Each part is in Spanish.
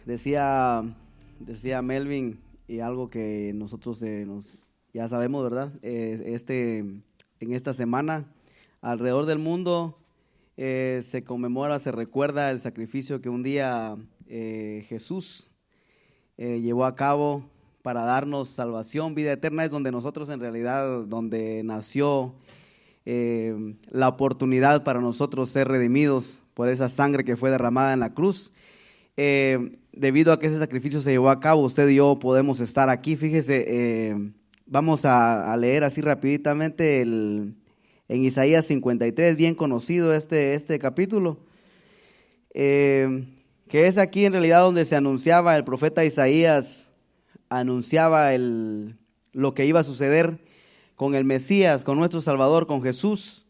decía Melvin, y algo que nosotros ya sabemos, ¿verdad? En esta semana, alrededor del mundo, se conmemora, se recuerda el sacrificio que un día Jesús llevó a cabo para darnos salvación, vida eterna. Es donde nosotros, en realidad, donde nació la oportunidad para nosotros ser redimidos por esa sangre que fue derramada en la cruz. Debido a que ese sacrificio se llevó a cabo, usted y yo podemos estar aquí. Fíjese, vamos a leer así rapiditamente en Isaías 53, bien conocido este capítulo, que es aquí en realidad donde se anunciaba, el profeta Isaías anunciaba lo que iba a suceder con el Mesías, con nuestro Salvador, con Jesús.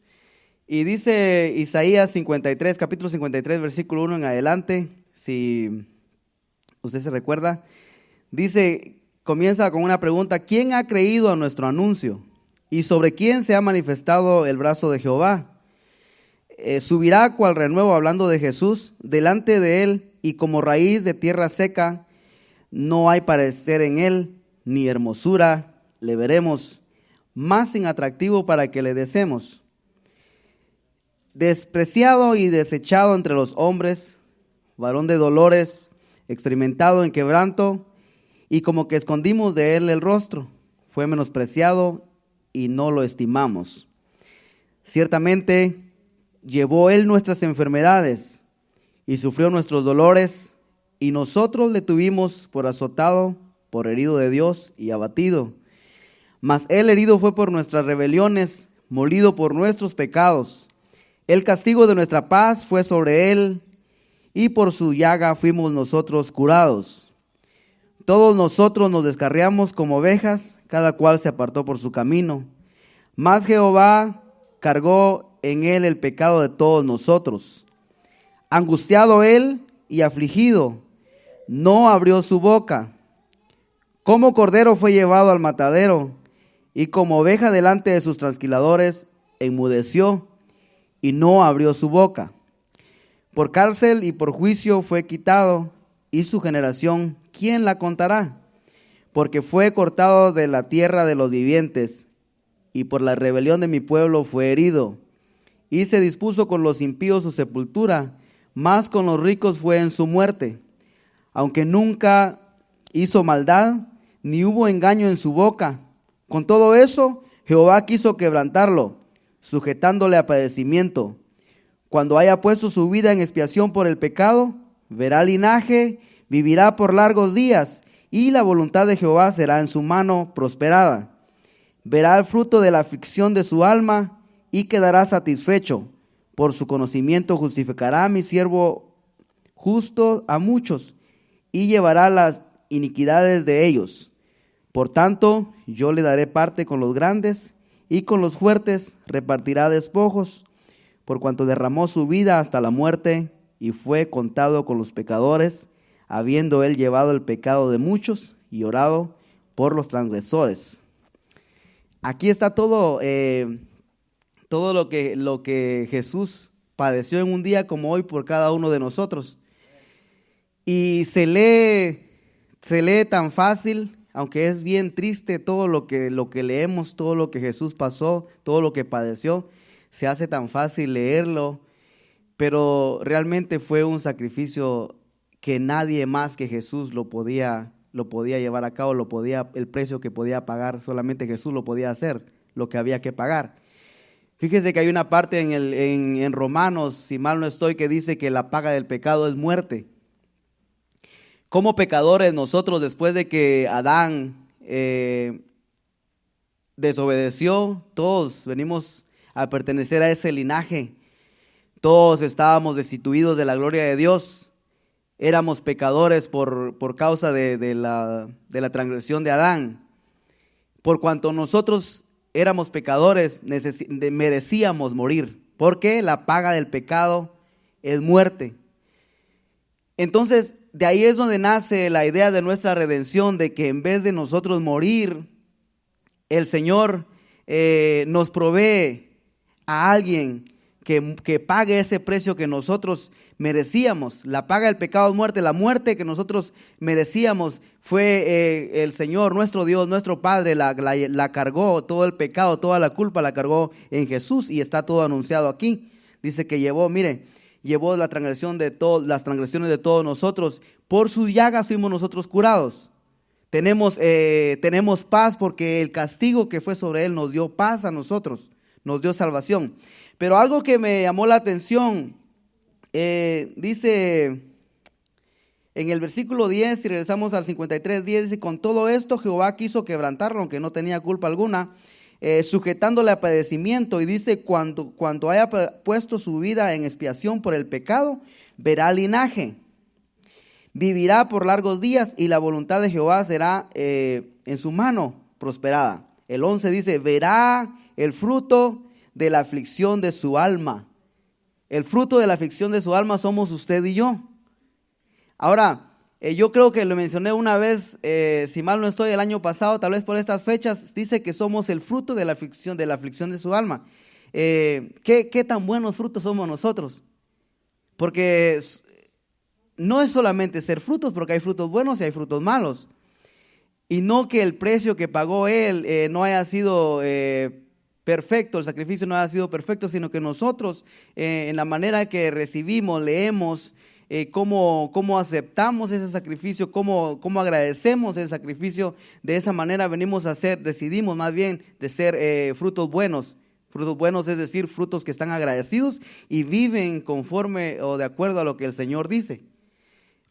Y dice Isaías 53, capítulo 53, versículo 1 en adelante, si usted se recuerda, dice, comienza con una pregunta: ¿quién ha creído a nuestro anuncio? ¿Y sobre quién se ha manifestado el brazo de Jehová? Subirá cual renuevo, hablando de Jesús, delante de él, y como raíz de tierra seca, no hay parecer en él, ni hermosura le veremos, más sin atractivo para que le deseemos. Despreciado y desechado entre los hombres, varón de dolores, experimentado en quebranto, y como que escondimos de él el rostro, fue menospreciado y no lo estimamos. Ciertamente llevó él nuestras enfermedades y sufrió nuestros dolores, y nosotros le tuvimos por azotado, por herido de Dios y abatido. Mas él herido fue por nuestras rebeliones, molido por nuestros pecados. El castigo de nuestra paz fue sobre él, y por su llaga fuimos nosotros curados. Todos nosotros nos descarriamos como ovejas, cada cual se apartó por su camino. Mas Jehová cargó en él el pecado de todos nosotros. Angustiado él y afligido, no abrió su boca. Como cordero fue llevado al matadero, y como oveja delante de sus trasquiladores, enmudeció y no abrió su boca. Por cárcel y por juicio fue quitado, y su generación, ¿quién la contará? Porque fue cortado de la tierra de los vivientes, y por la rebelión de mi pueblo fue herido. Y se dispuso con los impíos su sepultura, mas con los ricos fue en su muerte. Aunque nunca hizo maldad, ni hubo engaño en su boca. Con todo eso, Jehová quiso quebrantarlo, sujetándole a padecimiento. Cuando haya puesto su vida en expiación por el pecado, verá linaje, vivirá por largos días, y la voluntad de Jehová será en su mano prosperada. Verá el fruto de la aflicción de su alma, y quedará satisfecho. Por su conocimiento justificará a mi siervo justo a muchos, y llevará las iniquidades de ellos. Por tanto, yo le daré parte con los grandes, y con los fuertes repartirá despojos, por cuanto derramó su vida hasta la muerte, y fue contado con los pecadores, habiendo él llevado el pecado de muchos, y orado por los transgresores. Aquí está todo lo que Jesús padeció en un día como hoy por cada uno de nosotros. Y se lee tan fácil, aunque es bien triste todo lo que leemos, todo lo que Jesús pasó, todo lo que padeció, se hace tan fácil leerlo, pero realmente fue un sacrificio que nadie más que Jesús lo podía llevar a cabo, el precio que podía pagar, solamente Jesús lo podía hacer, lo que había que pagar. Fíjese que hay una parte en Romanos, si mal no estoy, que dice que la paga del pecado es muerte. Como pecadores nosotros, después de que Adán desobedeció, todos venimos a pertenecer a ese linaje. Todos estábamos destituidos de la gloria de Dios. Éramos pecadores por causa de la transgresión de Adán. Por cuanto nosotros éramos pecadores, merecíamos morir, porque la paga del pecado es muerte. Entonces, de ahí es donde nace la idea de nuestra redención, de que en vez de nosotros morir, el Señor nos provee a alguien que pague ese precio que nosotros merecíamos. La paga del pecado es muerte. La muerte que nosotros merecíamos fue el Señor, nuestro Dios, nuestro Padre, la cargó, todo el pecado, toda la culpa la cargó en Jesús y está todo anunciado aquí. Dice que llevó las transgresiones de todos nosotros. Por sus llagas fuimos nosotros curados. Tenemos paz porque el castigo que fue sobre él nos dio paz a nosotros, nos dio salvación. Pero algo que me llamó la atención, dice en el versículo 10, si regresamos al 53:10, dice: con todo esto Jehová quiso quebrantarlo, aunque no tenía culpa alguna, sujetándole a padecimiento. Y dice: cuando haya puesto su vida en expiación por el pecado, verá linaje, vivirá por largos días, y la voluntad de Jehová será en su mano prosperada. El 11 dice: verá el fruto de la aflicción de su alma. El fruto de la aflicción de su alma somos usted y yo. Ahora, yo creo que lo mencioné una vez, si mal no estoy, el año pasado, tal vez por estas fechas, dice que somos el fruto de la aflicción de su alma. ¿Qué tan buenos frutos somos nosotros? Porque no es solamente ser frutos, porque hay frutos buenos y hay frutos malos. Y no que el precio que pagó él no haya sido perfecto, el sacrificio no haya sido perfecto, sino que nosotros en la manera que recibimos, leemos, cómo aceptamos ese sacrificio, cómo agradecemos el sacrificio, de esa manera decidimos más bien de ser frutos buenos. Frutos buenos, es decir, frutos que están agradecidos y viven conforme o de acuerdo a lo que el Señor dice.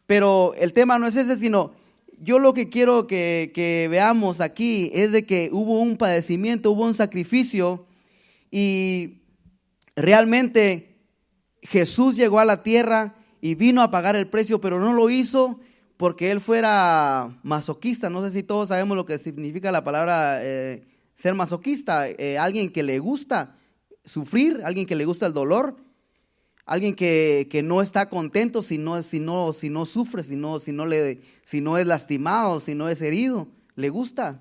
Pero el tema no es ese, sino yo lo que quiero que veamos aquí es de que hubo un padecimiento, hubo un sacrificio, y realmente Jesús llegó a la tierra y vino a pagar el precio, pero no lo hizo porque él fuera masoquista. No sé si todos sabemos lo que significa la palabra ser masoquista. Alguien que le gusta sufrir, alguien que le gusta el dolor, alguien que no está contento si no sufre, si no es lastimado, si no es herido. Le gusta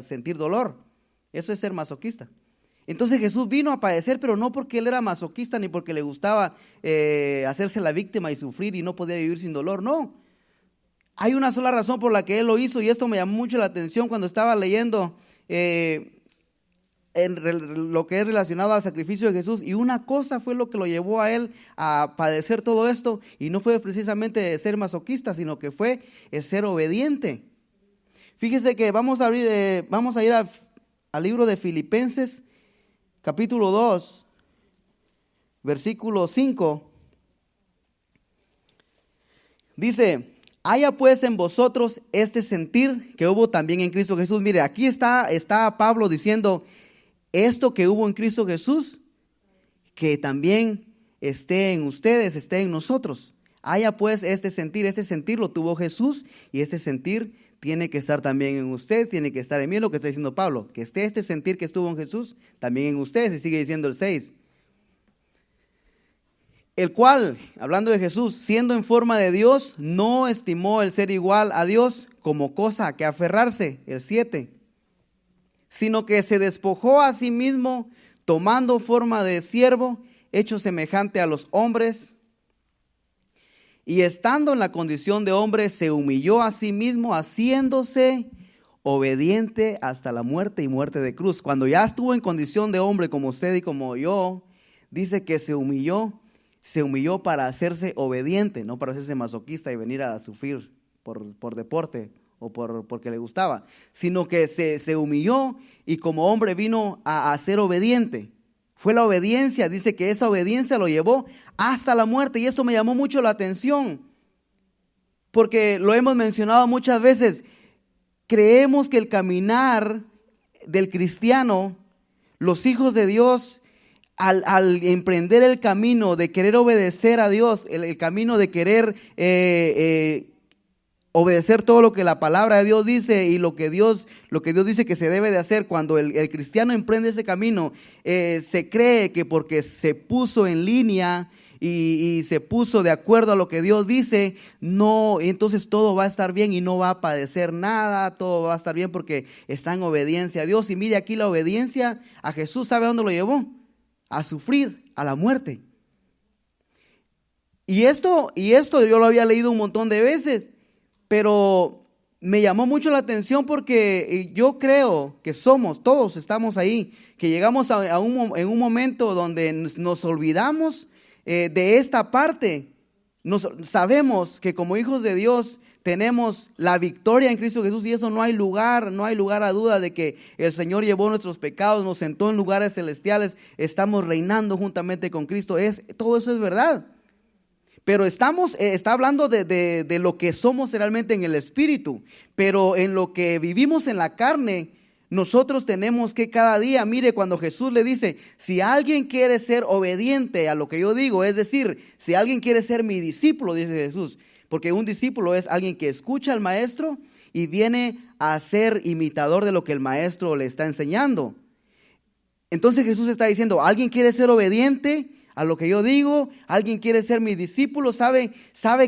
sentir dolor. Eso es ser masoquista. Entonces Jesús vino a padecer, pero no porque él era masoquista ni porque le gustaba hacerse la víctima y sufrir y no podía vivir sin dolor. No, hay una sola razón por la que él lo hizo, y esto me llamó mucho la atención cuando estaba leyendo en lo que es relacionado al sacrificio de Jesús. Y una cosa fue lo que lo llevó a él a padecer todo esto, y no fue precisamente ser masoquista, sino que fue el ser obediente. Fíjese que vamos a ir al libro de Filipenses, capítulo 2, versículo 5. Dice: haya pues en vosotros este sentir que hubo también en Cristo Jesús. Mire, aquí está Pablo diciendo esto que hubo en Cristo Jesús, que también esté en ustedes, esté en nosotros. Haya pues este sentir lo tuvo Jesús, y este sentir tiene que estar también en usted, tiene que estar en mí. Es lo que está diciendo Pablo, que esté este sentir que estuvo en Jesús también en ustedes. Y sigue diciendo el 6. El cual, hablando de Jesús, siendo en forma de Dios, no estimó el ser igual a Dios como cosa a que aferrarse. El 7. Sino que se despojó a sí mismo, tomando forma de siervo, hecho semejante a los hombres, y estando en la condición de hombre, se humilló a sí mismo, haciéndose obediente hasta la muerte, y muerte de cruz. Cuando ya estuvo en condición de hombre como usted y como yo, dice que se humilló para hacerse obediente, no para hacerse masoquista y venir a sufrir por deporte o porque le gustaba, sino que se humilló, y como hombre vino a ser obediente. Fue la obediencia, dice que esa obediencia lo llevó hasta la muerte. Y esto me llamó mucho la atención, porque lo hemos mencionado muchas veces. Creemos que el caminar del cristiano, los hijos de Dios, al emprender el camino de querer obedecer a Dios, el camino de querer obedecer todo lo que la palabra de Dios dice y lo que Dios dice que se debe de hacer, cuando el cristiano emprende ese camino, se cree que porque se puso en línea y se puso de acuerdo a lo que Dios dice, no, entonces todo va a estar bien y no va a padecer nada, todo va a estar bien porque está en obediencia a Dios. Y mire, aquí la obediencia a Jesús, ¿sabe a dónde lo llevó? A sufrir, a la muerte. Y esto yo lo había leído un montón de veces, pero me llamó mucho la atención porque yo creo que todos estamos ahí, que llegamos en un momento donde nos olvidamos de esta parte. Sabemos que como hijos de Dios tenemos la victoria en Cristo Jesús, y eso no hay lugar a duda de que el Señor llevó nuestros pecados, nos sentó en lugares celestiales, estamos reinando juntamente con Cristo. Todo eso es verdad. Pero está hablando de lo que somos realmente en el Espíritu, pero en lo que vivimos en la carne, nosotros tenemos que cada día, mire, cuando Jesús le dice, si alguien quiere ser obediente a lo que yo digo, es decir, si alguien quiere ser mi discípulo, dice Jesús, porque un discípulo es alguien que escucha al maestro y viene a ser imitador de lo que el maestro le está enseñando. Entonces Jesús está diciendo, ¿alguien quiere ser obediente a lo que yo digo? ¿Alguien quiere ser mi discípulo? ¿Sabe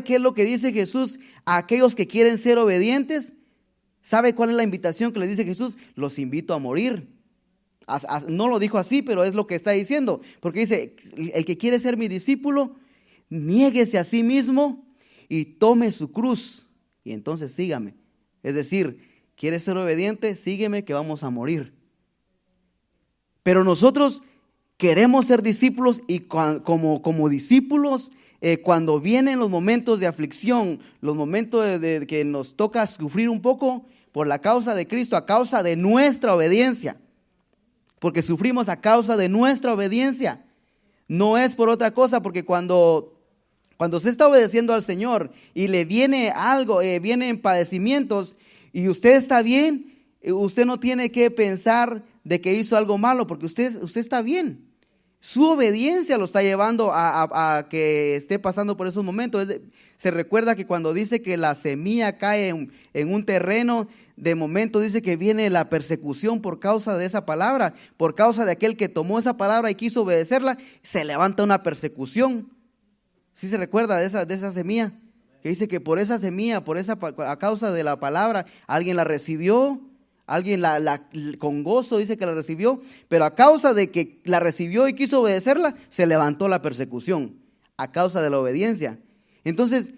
qué es lo que dice Jesús a aquellos que quieren ser obedientes? ¿Sabe cuál es la invitación que le dice Jesús? Los invito a morir. No lo dijo así, pero es lo que está diciendo. Porque dice, el que quiere ser mi discípulo, niéguese a sí mismo y tome su cruz. Y entonces sígame. Es decir, ¿quieres ser obediente? Sígueme que vamos a morir. Pero nosotros queremos ser discípulos y como discípulos, cuando vienen los momentos de aflicción, los momentos de que nos toca sufrir un poco por la causa de Cristo, a causa de nuestra obediencia, porque sufrimos a causa de nuestra obediencia, no es por otra cosa, porque cuando usted está obedeciendo al Señor y le viene algo, vienen padecimientos y usted está bien, usted no tiene que pensar de que hizo algo malo, porque usted está bien. Su obediencia lo está llevando a que esté pasando por esos momentos. Se recuerda que cuando dice que la semilla cae en un terreno, de momento dice que viene la persecución por causa de esa palabra, por causa de aquel que tomó esa palabra y quiso obedecerla, se levanta una persecución. ¿Sí se recuerda de esa semilla? Que dice que por esa semilla, a causa de la palabra, alguien la recibió. Alguien con gozo dice que la recibió, pero a causa de que la recibió y quiso obedecerla, se levantó la persecución, a causa de la obediencia. Entonces,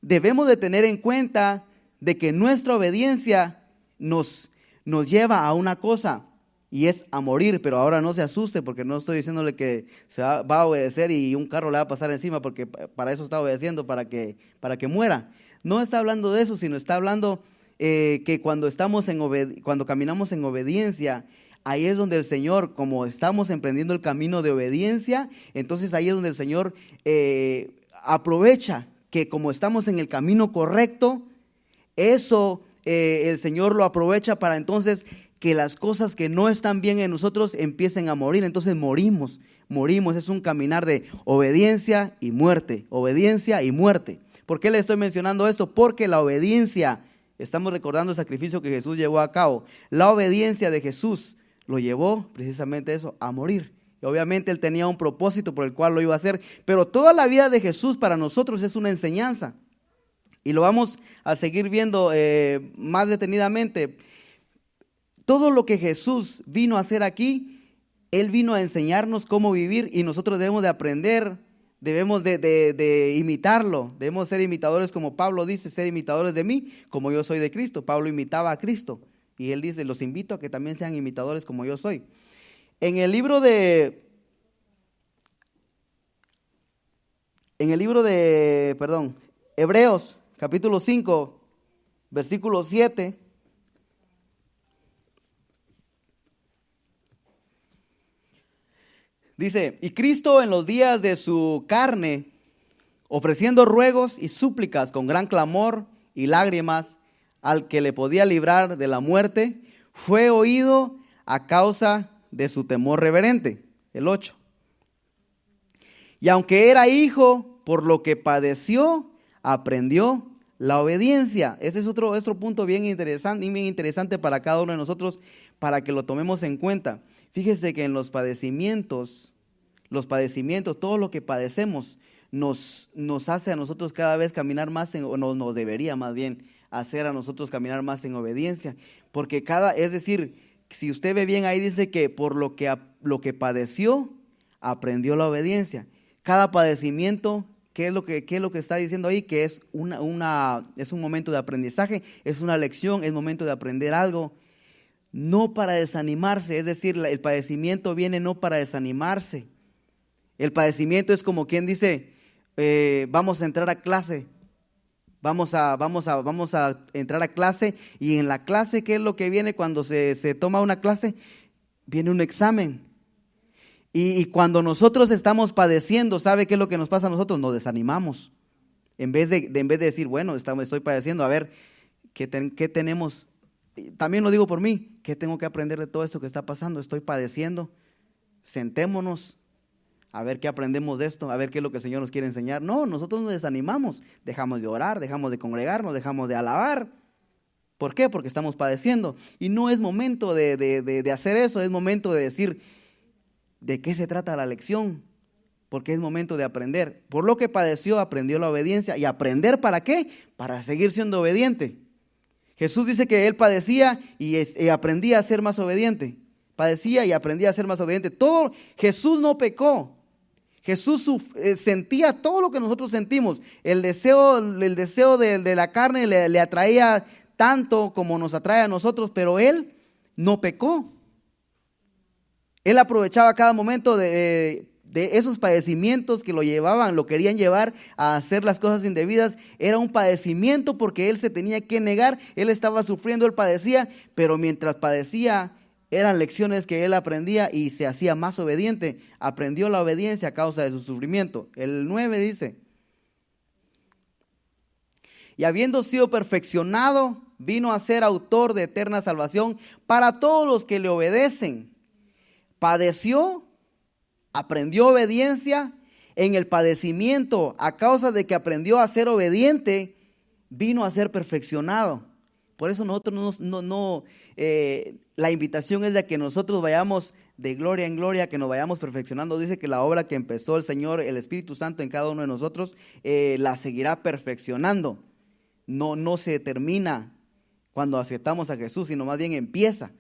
debemos de tener en cuenta de que nuestra obediencia nos lleva a una cosa, y es a morir. Pero ahora no se asuste, porque no estoy diciéndole que va a obedecer y un carro le va a pasar encima, porque para eso está obedeciendo, para que muera. No está hablando de eso, sino está hablando que cuando caminamos en obediencia, ahí es donde el Señor, como estamos emprendiendo el camino de obediencia, entonces ahí es donde el Señor aprovecha que como estamos en el camino correcto, eso el Señor lo aprovecha para entonces que las cosas que no están bien en nosotros empiecen a morir. Entonces morimos, es un caminar de obediencia y muerte, obediencia y muerte. ¿Por qué le estoy mencionando esto? Porque la obediencia, estamos recordando el sacrificio que Jesús llevó a cabo. La obediencia de Jesús lo llevó precisamente eso, a morir. Y obviamente Él tenía un propósito por el cual lo iba a hacer. Pero toda la vida de Jesús para nosotros es una enseñanza. Y lo vamos a seguir viendo más detenidamente. Todo lo que Jesús vino a hacer aquí, Él vino a enseñarnos cómo vivir, y nosotros debemos de aprender. Debemos de imitarlo, debemos ser imitadores, como Pablo dice, ser imitadores de mí, como yo soy de Cristo. Pablo imitaba a Cristo, y él dice, los invito a que también sean imitadores como yo soy. En el libro de Hebreos, capítulo 5, versículo 7, dice, y Cristo en los días de su carne, ofreciendo ruegos y súplicas con gran clamor y lágrimas al que le podía librar de la muerte, fue oído a causa de su temor reverente. El 8. Y aunque era hijo, por lo que padeció, aprendió la obediencia. Ese es otro punto bien interesante para cada uno de nosotros, para que lo tomemos en cuenta. Fíjese que en los padecimientos, todo lo que padecemos nos hace a nosotros cada vez caminar más, nos debería más bien hacer a nosotros caminar más en obediencia. Porque es decir, si usted ve bien ahí dice que por lo que padeció, aprendió la obediencia. Cada padecimiento qué es lo que está diciendo ahí? Que es es un momento de aprendizaje, es una lección, es momento de aprender algo. No para desanimarse, es decir, el padecimiento viene no para desanimarse. El padecimiento es como quien dice, vamos a entrar a clase, vamos a entrar a clase, y en la clase, ¿qué es lo que viene cuando se toma una clase? Viene un examen. Y cuando nosotros estamos padeciendo, ¿sabe qué es lo que nos pasa a nosotros? Nos desanimamos. En vez de decir, bueno, estoy padeciendo, a ver, ¿qué tenemos? También lo digo por mí, ¿qué tengo que aprender de todo esto que está pasando? Estoy padeciendo. Sentémonos a ver qué aprendemos de esto, a ver qué es lo que el Señor nos quiere enseñar. No, nosotros nos desanimamos, dejamos de orar, dejamos de congregarnos, dejamos de alabar. ¿Por qué? Porque estamos padeciendo. Y no es momento de hacer eso, es momento de decir, ¿de qué se trata la lección? Porque es momento de aprender. Por lo que padeció, aprendió la obediencia. ¿Y aprender para qué? Para seguir siendo obediente. Jesús dice que Él padecía y aprendía a ser más obediente. Padecía y aprendía a ser más obediente. Jesús no pecó. Jesús sentía todo lo que nosotros sentimos. El deseo de la carne le atraía tanto como nos atrae a nosotros, pero Él no pecó. Él aprovechaba cada momento de esos padecimientos que lo querían llevar a hacer las cosas indebidas. Era un padecimiento porque Él se tenía que negar. Él estaba sufriendo, Él padecía, pero mientras padecía, eran lecciones que Él aprendía y se hacía más obediente. Aprendió la obediencia a causa de su sufrimiento. El 9 dice, y habiendo sido perfeccionado, vino a ser autor de eterna salvación para todos los que le obedecen. Padeció, aprendió obediencia. En el padecimiento, a causa de que aprendió a ser obediente, vino a ser perfeccionado. Por eso nosotros la invitación es de que nosotros vayamos de gloria en gloria, que nos vayamos perfeccionando. Dice que la obra que empezó el Señor, el Espíritu Santo en cada uno de nosotros, la seguirá perfeccionando. No se termina cuando aceptamos a Jesús, sino más bien empieza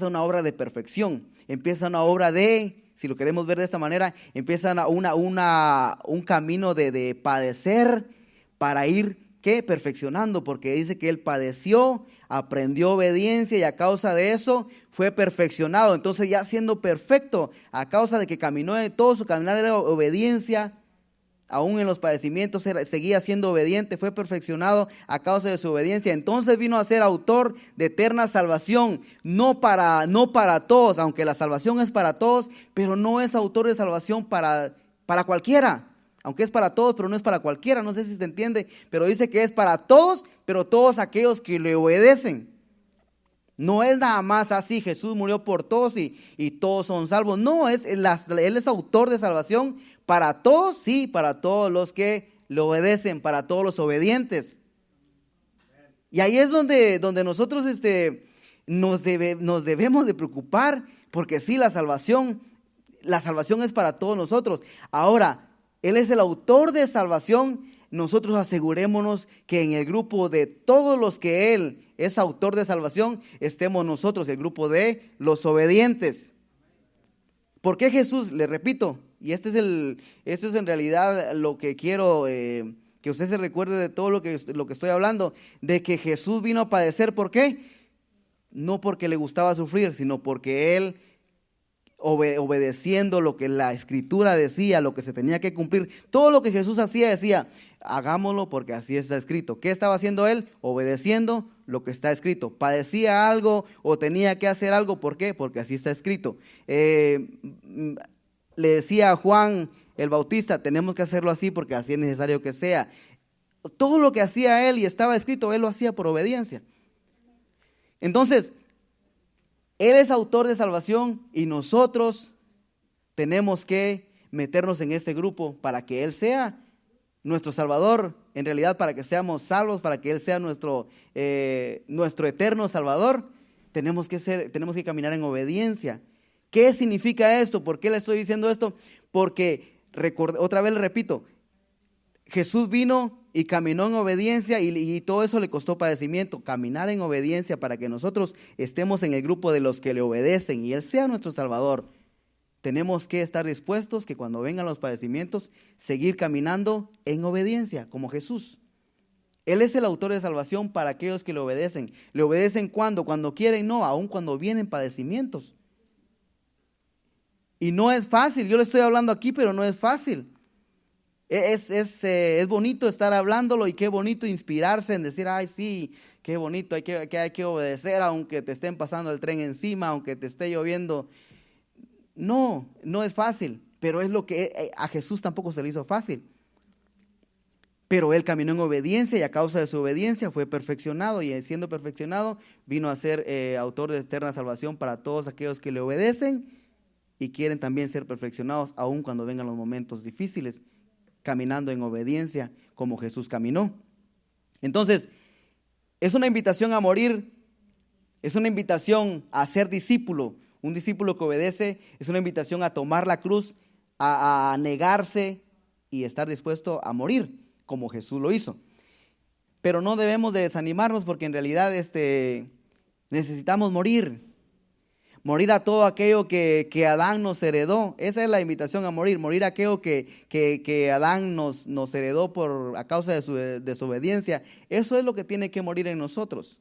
una obra de perfección, empieza una obra si lo queremos ver de esta manera, empieza un camino de padecer para ir, ¿qué? Perfeccionando, porque dice que Él padeció, aprendió obediencia y a causa de eso fue perfeccionado. Entonces ya siendo perfecto, a causa de que caminó, todo su caminar era obediencia, aún en los padecimientos seguía siendo obediente, fue perfeccionado a causa de su obediencia. Entonces vino a ser autor de eterna salvación, no para todos, aunque la salvación es para todos, pero no es autor de salvación para cualquiera. Aunque es para todos, pero no es para cualquiera, no sé si se entiende, pero dice que es para todos, pero todos aquellos que le obedecen. No es nada más así, Jesús murió por todos y todos son salvos. No, Él es autor de salvación para todos, sí, para todos los que le obedecen, para todos los obedientes. Y ahí es donde nosotros nos debemos de preocupar, porque sí, la salvación es para todos nosotros. Ahora, Él es el autor de salvación. Nosotros asegurémonos que en el grupo de todos los que Él es autor de salvación, estemos nosotros, el grupo de los obedientes. ¿Por qué Jesús? Le repito, y esto es en realidad lo que quiero que usted se recuerde de todo lo que estoy hablando, de que Jesús vino a padecer. ¿Por qué? No porque le gustaba sufrir, sino porque Él, obedeciendo lo que la Escritura decía, lo que se tenía que cumplir, todo lo que Jesús hacía, decía, hagámoslo porque así está escrito. ¿Qué estaba haciendo Él? Obedeciendo lo que está escrito. Padecía algo o tenía que hacer algo, ¿por qué? Porque así está escrito. Le decía a Juan el Bautista, tenemos que hacerlo así porque así es necesario que sea. Todo lo que hacía Él y estaba escrito, Él lo hacía por obediencia. Entonces, Él es autor de salvación y nosotros tenemos que meternos en este grupo para que Él sea nuestro Salvador, en realidad para que seamos salvos, para que Él sea nuestro eterno Salvador. Tenemos que caminar en obediencia. ¿Qué significa esto? ¿Por qué le estoy diciendo esto? Porque, otra vez le repito, Jesús vino y caminó en obediencia y todo eso le costó padecimiento. Caminar en obediencia para que nosotros estemos en el grupo de los que le obedecen y Él sea nuestro Salvador. tenemos que estar dispuestos que cuando vengan los padecimientos, seguir caminando en obediencia, como Jesús. Él es el autor de salvación para aquellos que le obedecen. ¿Le obedecen cuando? Cuando quieren, no, aun cuando vienen padecimientos. Y no es fácil, yo le estoy hablando aquí, pero no es fácil. Es bonito estar hablándolo y qué bonito inspirarse en decir, ay sí, qué bonito, hay que obedecer aunque te estén pasando el tren encima, aunque te esté lloviendo. No es fácil, pero es lo que a Jesús tampoco se le hizo fácil. Pero él caminó en obediencia y a causa de su obediencia fue perfeccionado y siendo perfeccionado vino a ser autor de eterna salvación para todos aquellos que le obedecen y quieren también ser perfeccionados aun cuando vengan los momentos difíciles, caminando en obediencia como Jesús caminó. Entonces, es una invitación a morir, es una invitación a ser discípulo. Un discípulo que obedece es una invitación a tomar la cruz, a negarse y estar dispuesto a morir, como Jesús lo hizo. Pero no debemos de desanimarnos porque en realidad necesitamos morir a todo aquello que Adán nos heredó. Esa es la invitación a morir a aquello que Adán nos heredó a causa de su desobediencia. Eso es lo que tiene que morir en nosotros.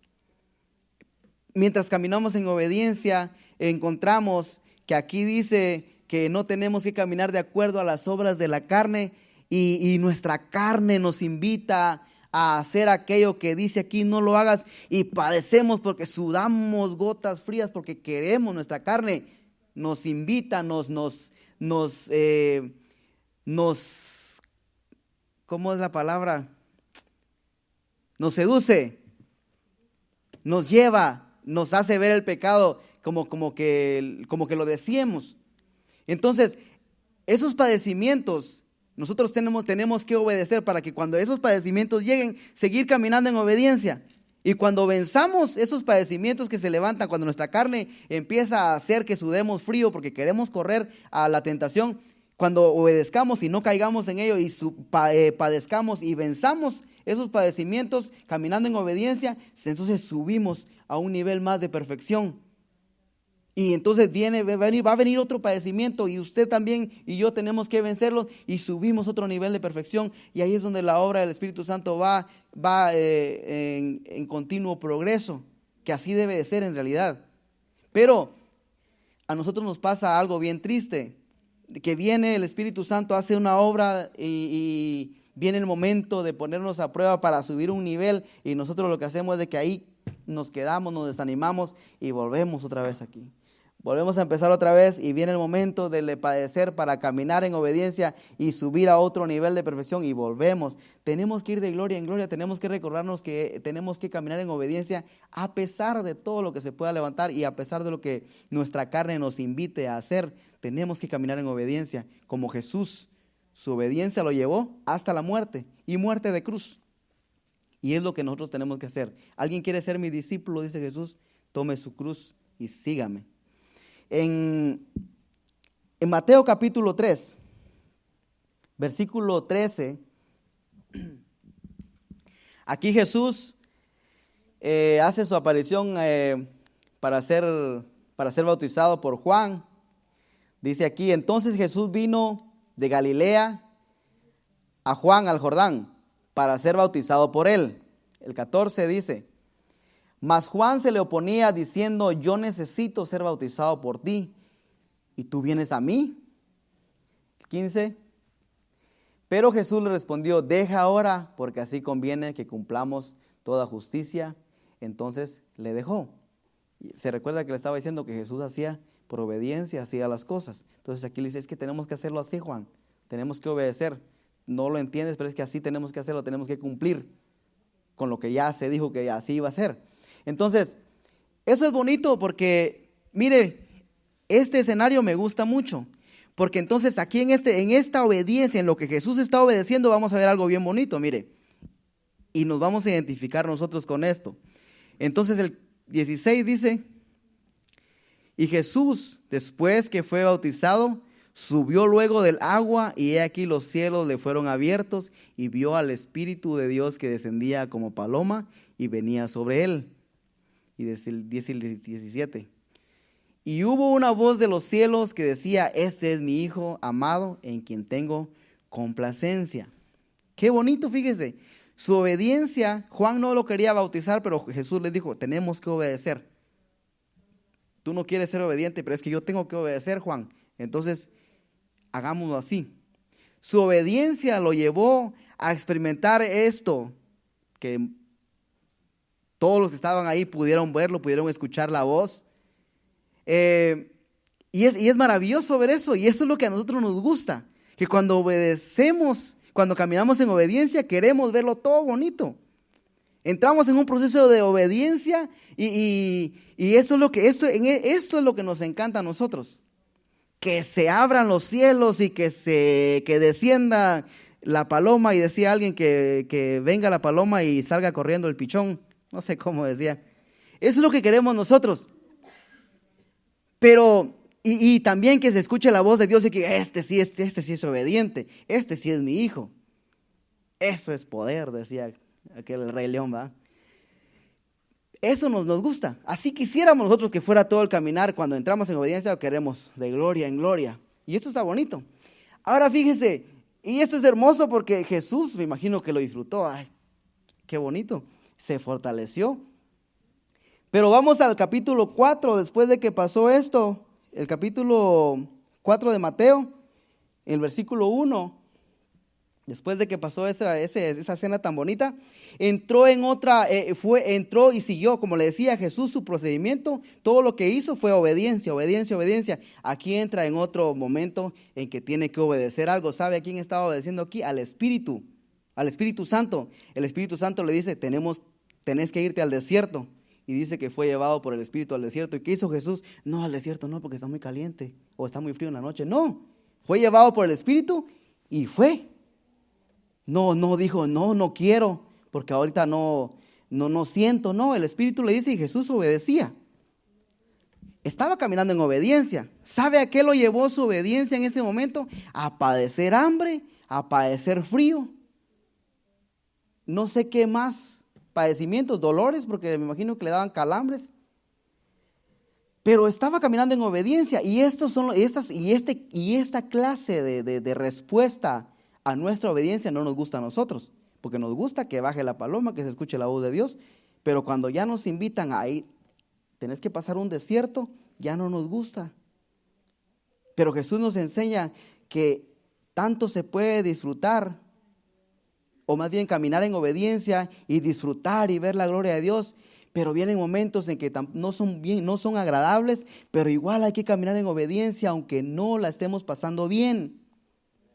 Mientras caminamos en obediencia, encontramos que aquí dice que no tenemos que caminar de acuerdo a las obras de la carne y nuestra carne nos invita a hacer aquello que dice aquí, no lo hagas, y padecemos porque sudamos gotas frías porque queremos. Nuestra carne nos invita, ¿cómo es la palabra? Nos seduce, nos lleva, nos hace ver el pecado como que lo deseemos. Entonces, esos padecimientos nosotros tenemos que obedecer para que cuando esos padecimientos lleguen, seguir caminando en obediencia. Y cuando venzamos esos padecimientos que se levantan, cuando nuestra carne empieza a hacer que sudemos frío porque queremos correr a la tentación, cuando obedezcamos y no caigamos en ello y padezcamos y venzamos esos padecimientos caminando en obediencia, entonces subimos a un nivel más de perfección. Y entonces va a venir otro padecimiento y usted también y yo tenemos que vencerlo y subimos otro nivel de perfección. Y ahí es donde la obra del Espíritu Santo va en continuo progreso, que así debe de ser en realidad. Pero a nosotros nos pasa algo bien triste, que viene el Espíritu Santo, hace una obra y viene el momento de ponernos a prueba para subir un nivel y nosotros lo que hacemos es de que ahí nos quedamos, nos desanimamos y volvemos otra vez aquí. Volvemos a empezar otra vez y viene el momento de padecer para caminar en obediencia y subir a otro nivel de perfección y volvemos. Tenemos que ir de gloria en gloria, tenemos que recordarnos que tenemos que caminar en obediencia a pesar de todo lo que se pueda levantar y a pesar de lo que nuestra carne nos invite a hacer. Tenemos que caminar en obediencia como Jesús. Su obediencia lo llevó hasta la muerte y muerte de cruz. Y es lo que nosotros tenemos que hacer. ¿Alguien quiere ser mi discípulo? Dice Jesús, tome su cruz y sígame. En Mateo capítulo 3, versículo 13, aquí Jesús hace su aparición para ser bautizado por Juan. Dice aquí, entonces Jesús vino de Galilea a Juan al Jordán para ser bautizado por él. El 14 dice, mas Juan se le oponía diciendo, yo necesito ser bautizado por ti, ¿y tú vienes a mí? 15, pero Jesús le respondió, deja ahora, porque así conviene que cumplamos toda justicia. Entonces le dejó. Se recuerda que le estaba diciendo que Jesús hacía por obediencia, hacía las cosas. Entonces aquí le dice, es que tenemos que hacerlo así, Juan, tenemos que obedecer. No lo entiendes, pero es que así tenemos que hacerlo, tenemos que cumplir con lo que ya se dijo que así iba a ser. Entonces, eso es bonito porque, mire, este escenario me gusta mucho, porque entonces aquí en esta obediencia, en lo que Jesús está obedeciendo, vamos a ver algo bien bonito, mire, y nos vamos a identificar nosotros con esto. Entonces el 16 dice, y Jesús, después que fue bautizado, subió luego del agua y he aquí los cielos le fueron abiertos y vio al Espíritu de Dios que descendía como paloma y venía sobre él. Y desde el 17. Y hubo una voz de los cielos que decía, este es mi Hijo amado en quien tengo complacencia. Qué bonito, fíjese. Su obediencia, Juan no lo quería bautizar, pero Jesús le dijo, tenemos que obedecer. Tú no quieres ser obediente, pero es que yo tengo que obedecer, Juan. Entonces, hagámoslo así. Su obediencia lo llevó a experimentar esto, que todos los que estaban ahí pudieron verlo, pudieron escuchar la voz. Y es maravilloso ver eso, y eso es lo que a nosotros nos gusta, que cuando obedecemos, cuando caminamos en obediencia, queremos verlo todo bonito. Entramos en un proceso de obediencia y eso es lo que nos encanta a nosotros. Que se abran los cielos y que descienda la paloma, y decía alguien que venga la paloma y salga corriendo el pichón, no sé cómo decía. Eso es lo que queremos nosotros. Pero, y también que se escuche la voz de Dios y que este sí es obediente, este sí es mi hijo. Eso es poder, decía aquel Rey León, ¿va? Eso nos gusta. Así quisiéramos nosotros que fuera todo el caminar cuando entramos en obediencia, o queremos de gloria en gloria. Y esto está bonito. Ahora fíjese, y esto es hermoso porque Jesús, me imagino que lo disfrutó. Ay, qué bonito. Se fortaleció. Pero vamos al capítulo 4, después de que pasó esto, el capítulo 4 de Mateo, el versículo 1. Después de que pasó esa escena tan bonita, entró y siguió, como le decía Jesús, su procedimiento. Todo lo que hizo fue obediencia, obediencia, obediencia. Aquí entra en otro momento en que tiene que obedecer algo. ¿Sabe a quién estaba obedeciendo aquí? Al Espíritu Santo. El Espíritu Santo le dice, tenés que irte al desierto. Y dice que fue llevado por el Espíritu al desierto. ¿Y qué hizo Jesús? No, al desierto no, porque está muy caliente o está muy frío en la noche. No, fue llevado por el Espíritu y fue. No dijo, no quiero, porque ahorita no siento. No, el Espíritu le dice y Jesús obedecía. Estaba caminando en obediencia. ¿Sabe a qué lo llevó su obediencia en ese momento? A padecer hambre, a padecer frío. No sé qué más padecimientos, dolores, porque me imagino que le daban calambres. Pero estaba caminando en obediencia y esta clase de respuesta a nuestra obediencia no nos gusta a nosotros, porque nos gusta que baje la paloma, que se escuche la voz de Dios, pero cuando ya nos invitan a ir, tenés que pasar un desierto, ya no nos gusta. Pero Jesús nos enseña que tanto se puede disfrutar, o más bien caminar en obediencia y disfrutar y ver la gloria de Dios, pero vienen momentos en que no son agradables, pero igual hay que caminar en obediencia aunque no la estemos pasando bien.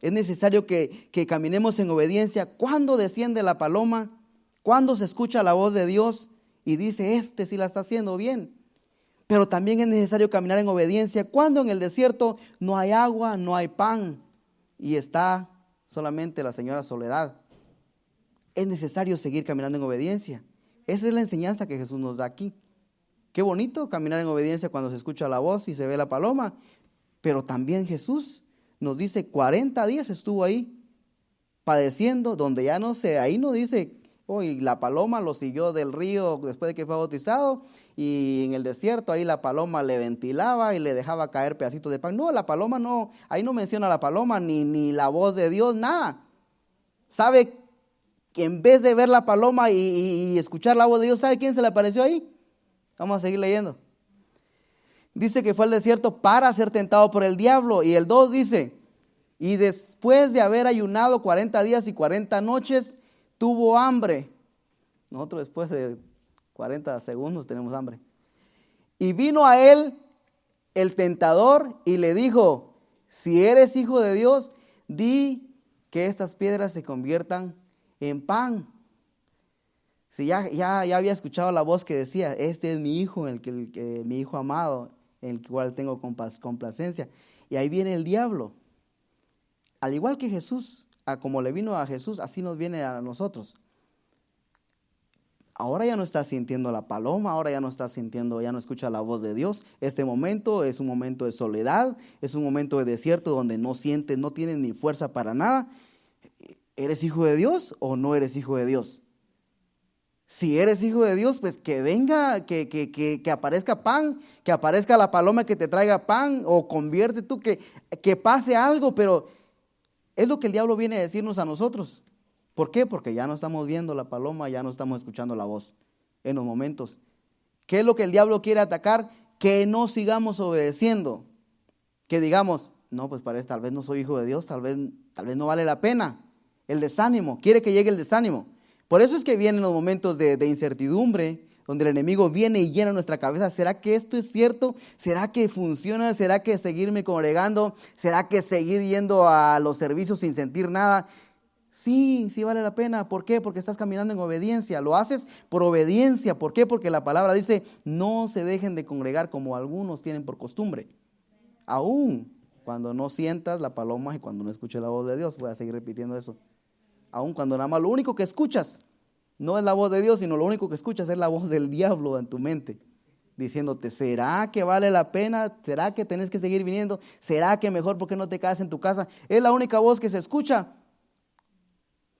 Es necesario que caminemos en obediencia cuando desciende la paloma, cuando se escucha la voz de Dios y dice, este sí la está haciendo bien. Pero también es necesario caminar en obediencia cuando en el desierto no hay agua, no hay pan y está solamente la señora Soledad. Es necesario seguir caminando en obediencia. Esa es la enseñanza que Jesús nos da aquí. Qué bonito caminar en obediencia cuando se escucha la voz y se ve la paloma, pero también Jesús nos dice 40 días estuvo ahí padeciendo, donde ya no sé, ahí no dice, la paloma lo siguió del río después de que fue bautizado, y en el desierto ahí la paloma le ventilaba y le dejaba caer pedacitos de pan. No, la paloma no, ahí no menciona la paloma, ni la voz de Dios, nada. ¿Sabe que en vez de ver la paloma y escuchar la voz de Dios, ¿sabe quién se le apareció ahí? Vamos a seguir leyendo. Dice que fue al desierto para ser tentado por el diablo. Y el 2 dice, y después de haber ayunado 40 días y 40 noches, tuvo hambre. Nosotros después de 40 segundos tenemos hambre. Y vino a él el tentador y le dijo, si eres hijo de Dios, di que estas piedras se conviertan en pan. Si ya había escuchado la voz que decía, este es mi hijo, mi hijo amado, en el cual tengo complacencia. Y ahí viene el diablo. Al igual que Jesús, como le vino a Jesús, así nos viene a nosotros. Ahora ya no está sintiendo la paloma, ahora ya no escucha la voz de Dios. Este momento es un momento de soledad, es un momento de desierto donde no sientes, no tienes ni fuerza para nada. ¿Eres hijo de Dios o no eres hijo de Dios? Si eres hijo de Dios, pues que venga, que aparezca pan, que aparezca la paloma que te traiga pan, o convierte tú, que pase algo, pero es lo que el diablo viene a decirnos a nosotros. ¿Por qué? Porque ya no estamos viendo la paloma, ya no estamos escuchando la voz en los momentos. ¿Qué es lo que el diablo quiere atacar? Que no sigamos obedeciendo, que digamos, no, pues parece, tal vez no soy hijo de Dios, tal vez no vale la pena. El desánimo, quiere que llegue el desánimo. Por eso es que vienen los momentos de incertidumbre, donde el enemigo viene y llena nuestra cabeza. ¿Será que esto es cierto? ¿Será que funciona? ¿Será que seguirme congregando? ¿Será que seguir yendo a los servicios sin sentir nada? Sí vale la pena. ¿Por qué? Porque estás caminando en obediencia. Lo haces por obediencia. ¿Por qué? Porque la palabra dice, no se dejen de congregar como algunos tienen por costumbre. Aún cuando no sientas la paloma y cuando no escuches la voz de Dios. Voy a seguir repitiendo eso. Aun cuando nada más lo único que escuchas no es la voz de Dios, sino lo único que escuchas es la voz del diablo en tu mente, diciéndote, ¿será que vale la pena? ¿Será que tenés que seguir viniendo? ¿Será que mejor porque no te quedas en tu casa? Es la única voz que se escucha.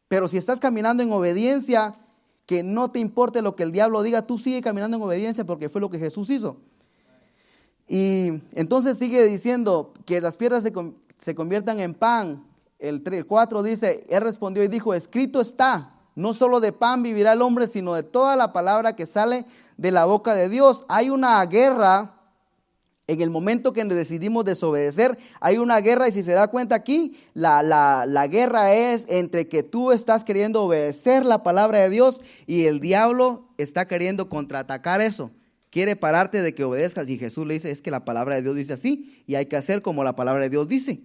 Pero si estás caminando en obediencia, que no te importe lo que el diablo diga, tú sigue caminando en obediencia porque fue lo que Jesús hizo. Y entonces sigue diciendo que las piedras se conviertan en pan. El 4 dice, él respondió y dijo, escrito está, no solo de pan vivirá el hombre, sino de toda la palabra que sale de la boca de Dios. Hay una guerra en el momento que decidimos desobedecer, hay una guerra y si se da cuenta aquí, la guerra es entre que tú estás queriendo obedecer la palabra de Dios y el diablo está queriendo contraatacar eso. Quiere pararte de que obedezcas y Jesús le dice, es que la palabra de Dios dice así y hay que hacer como la palabra de Dios dice.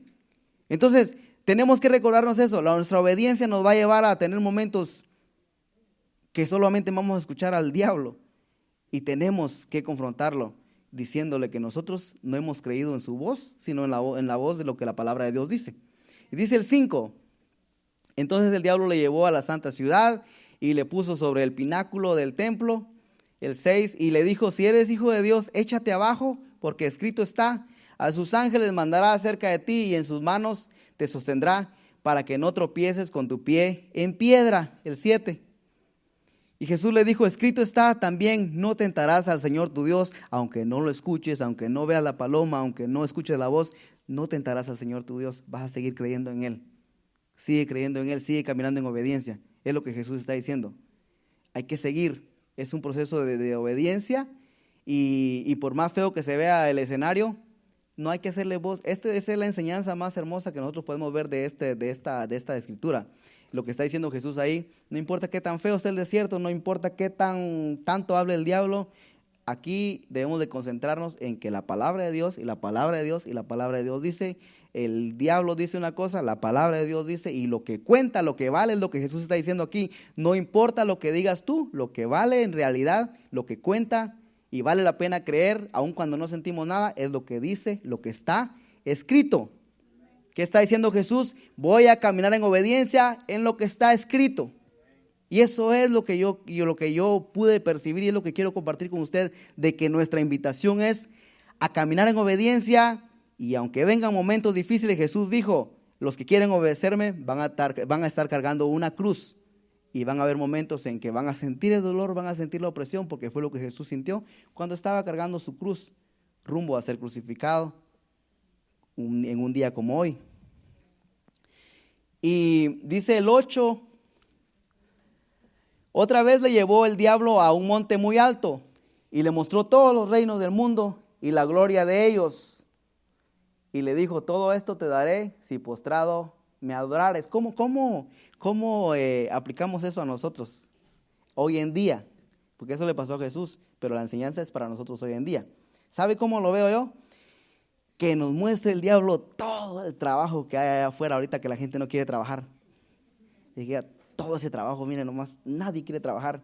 Entonces, tenemos que recordarnos eso, nuestra obediencia nos va a llevar a tener momentos que solamente vamos a escuchar al diablo y tenemos que confrontarlo diciéndole que nosotros no hemos creído en su voz, sino en la voz de lo que la palabra de Dios dice. Y dice el 5, entonces el diablo le llevó a la santa ciudad y le puso sobre el pináculo del templo. El 6, y le dijo, si eres hijo de Dios, échate abajo, porque escrito está, a sus ángeles mandará acerca de ti y en sus manos te sostendrá para que no tropieces con tu pie en piedra. El 7. Y Jesús le dijo, escrito está también, no tentarás al Señor tu Dios, aunque no lo escuches, aunque no veas la paloma, aunque no escuches la voz, no tentarás al Señor tu Dios, vas a seguir creyendo en Él. Sigue creyendo en Él, sigue caminando en obediencia. Es lo que Jesús está diciendo. Hay que seguir, es un proceso de obediencia y por más feo que se vea el escenario, no hay que hacerle voz. Esa es la enseñanza más hermosa que nosotros podemos ver de esta escritura. Lo que está diciendo Jesús ahí, no importa qué tan feo sea el desierto, no importa qué tanto hable el diablo, aquí debemos de concentrarnos en que la palabra de Dios y la palabra de Dios y la palabra de Dios dice, el diablo dice una cosa, la palabra de Dios dice, y lo que cuenta, lo que vale es lo que Jesús está diciendo aquí. No importa lo que digas tú, lo que vale en realidad, lo que cuenta y vale la pena creer, aun cuando no sentimos nada, es lo que dice, lo que está escrito. ¿Qué está diciendo Jesús? Voy a caminar en obediencia en lo que está escrito. Y eso es lo que yo pude percibir y es lo que quiero compartir con usted, de que nuestra invitación es a caminar en obediencia y aunque vengan momentos difíciles, Jesús dijo, los que quieren obedecerme van a estar cargando una cruz y van a haber momentos en que van a sentir el dolor, van a sentir la opresión, porque fue lo que Jesús sintió cuando estaba cargando su cruz rumbo a ser crucificado en un día como hoy. Y dice el 8, otra vez le llevó el diablo a un monte muy alto y le mostró todos los reinos del mundo y la gloria de ellos. Y le dijo, todo esto te daré si postrado me adorares. ¿Cómo aplicamos eso a nosotros hoy en día? Porque eso le pasó a Jesús, pero la enseñanza es para nosotros hoy en día. ¿Sabe cómo lo veo yo? Que nos muestre el diablo todo el trabajo que hay allá afuera ahorita que la gente no quiere trabajar. Y que todo ese trabajo, miren nomás, nadie quiere trabajar.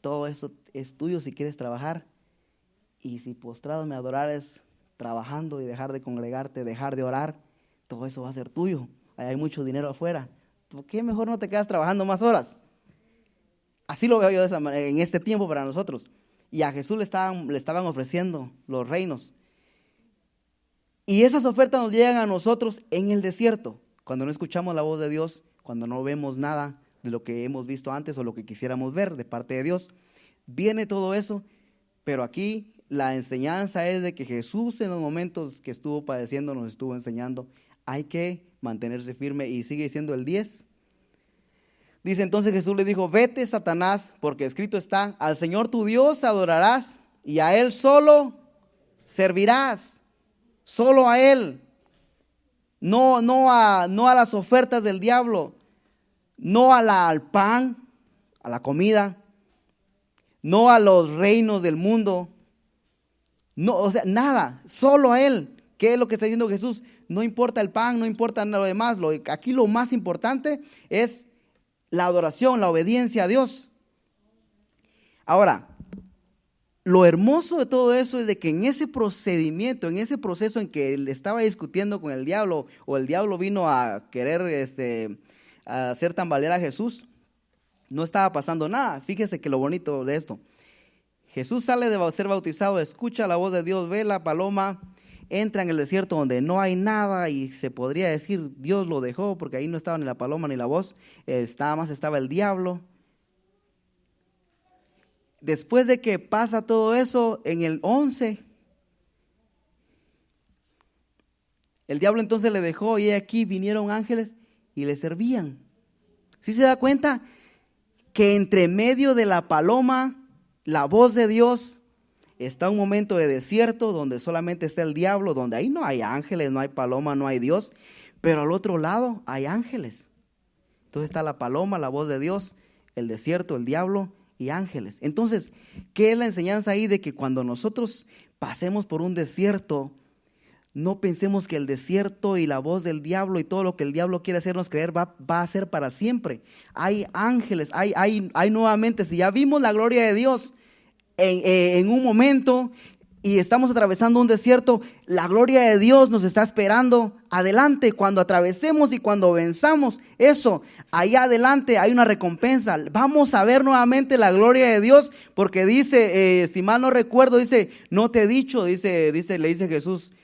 Todo eso es tuyo si quieres trabajar. Y si postrado me adorares trabajando y dejar de congregarte, dejar de orar, todo eso va a ser tuyo. Hay mucho dinero afuera. ¿Por qué mejor no te quedas trabajando más horas? Así lo veo yo de esa manera, en este tiempo para nosotros. Y a Jesús le estaban ofreciendo los reinos. Y esas ofertas nos llegan a nosotros en el desierto, cuando no escuchamos la voz de Dios, cuando no vemos nada, de lo que hemos visto antes o lo que quisiéramos ver de parte de Dios. Viene todo eso, pero aquí la enseñanza es de que Jesús en los momentos que estuvo padeciendo nos estuvo enseñando, hay que mantenerse firme, y sigue diciendo el 10. Dice entonces Jesús le dijo, vete Satanás, porque escrito está, al Señor tu Dios adorarás y a Él solo servirás, solo a Él, no a las ofertas del diablo, no al pan, a la comida, no a los reinos del mundo, no, o sea, nada, solo a Él. ¿Qué es lo que está diciendo Jesús? No importa el pan, no importa lo demás, aquí lo más importante es la adoración, la obediencia a Dios. Ahora, lo hermoso de todo eso es de que en ese procedimiento, en ese proceso en que él estaba discutiendo con el diablo, o el diablo vino a querer a hacer tambalear a Jesús, no estaba pasando nada. Fíjese que lo bonito de esto, Jesús sale de ser bautizado, escucha la voz de Dios, ve la paloma, entra en el desierto donde no hay nada, y se podría decir Dios lo dejó, porque ahí no estaba ni la paloma ni la voz, nada más estaba el diablo. Después de que pasa todo eso, en el 11, el diablo entonces le dejó, y aquí vinieron ángeles y le servían. ¿Sí se da cuenta? Que entre medio de la paloma, la voz de Dios, está un momento de desierto donde solamente está el diablo, donde ahí no hay ángeles, no hay paloma, no hay Dios, pero al otro lado hay ángeles. Entonces está la paloma, la voz de Dios, el desierto, el diablo y ángeles. Entonces, ¿qué es la enseñanza ahí? De que cuando nosotros pasemos por un desierto, no pensemos que el desierto y la voz del diablo y todo lo que el diablo quiere hacernos creer va a ser para siempre. Hay ángeles, hay nuevamente, si ya vimos la gloria de Dios en un momento y estamos atravesando un desierto, la gloria de Dios nos está esperando adelante. Cuando atravesemos y cuando venzamos eso, allá adelante hay una recompensa. Vamos a ver nuevamente la gloria de Dios, porque dice, si mal no recuerdo, dice, no te he dicho, le dice Jesús,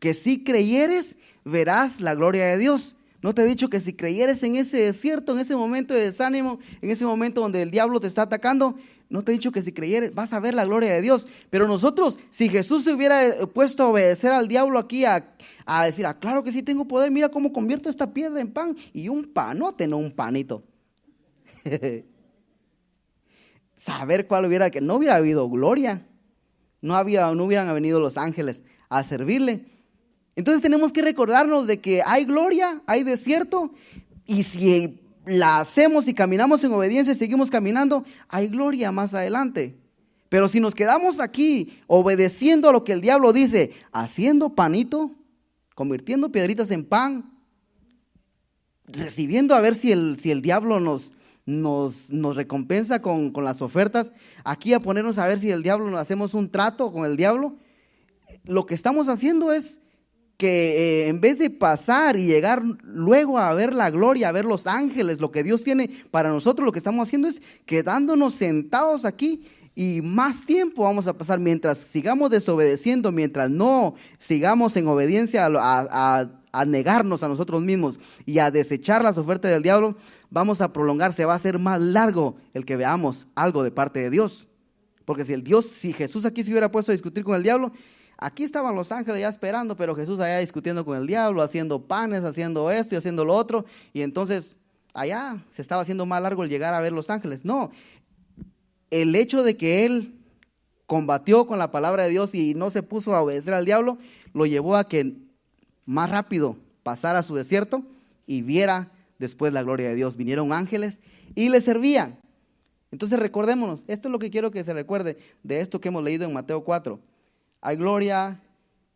que si creyeres, verás la gloria de Dios. No te he dicho que si creyeres en ese desierto, en ese momento de desánimo, en ese momento donde el diablo te está atacando, no te he dicho que si creyeres vas a ver la gloria de Dios. Pero nosotros, si Jesús se hubiera puesto a obedecer al diablo aquí, a decir, claro que sí tengo poder, mira cómo convierto esta piedra en pan, y un panote, no un panito. Saber cuál hubiera, que no hubiera habido gloria, no hubieran venido los ángeles a servirle. Entonces tenemos que recordarnos de que hay gloria, hay desierto, y si la hacemos y caminamos en obediencia y seguimos caminando, hay gloria más adelante. Pero si nos quedamos aquí obedeciendo a lo que el diablo dice, haciendo panito, convirtiendo piedritas en pan, recibiendo a ver si el diablo nos recompensa con las ofertas, aquí a ponernos a ver si el diablo nos hacemos un trato con el diablo, lo que estamos haciendo es que en vez de pasar y llegar luego a ver la gloria, a ver los ángeles, lo que Dios tiene para nosotros, lo que estamos haciendo es quedándonos sentados aquí, y más tiempo vamos a pasar mientras sigamos desobedeciendo, mientras no sigamos en obediencia a negarnos a nosotros mismos y a desechar las ofertas del diablo. Vamos a prolongar, se va a hacer más largo el que veamos algo de parte de Dios. Porque si Jesús aquí se hubiera puesto a discutir con el diablo, aquí estaban los ángeles ya esperando, pero Jesús allá discutiendo con el diablo, haciendo panes, haciendo esto y haciendo lo otro, y entonces allá se estaba haciendo más largo el llegar a ver los ángeles. No, el hecho de que él combatió con la palabra de Dios y no se puso a obedecer al diablo, lo llevó a que más rápido pasara su desierto y viera después la gloria de Dios. Vinieron ángeles y le servían. Entonces recordémonos, esto es lo que quiero que se recuerde de esto que hemos leído en Mateo 4. Hay gloria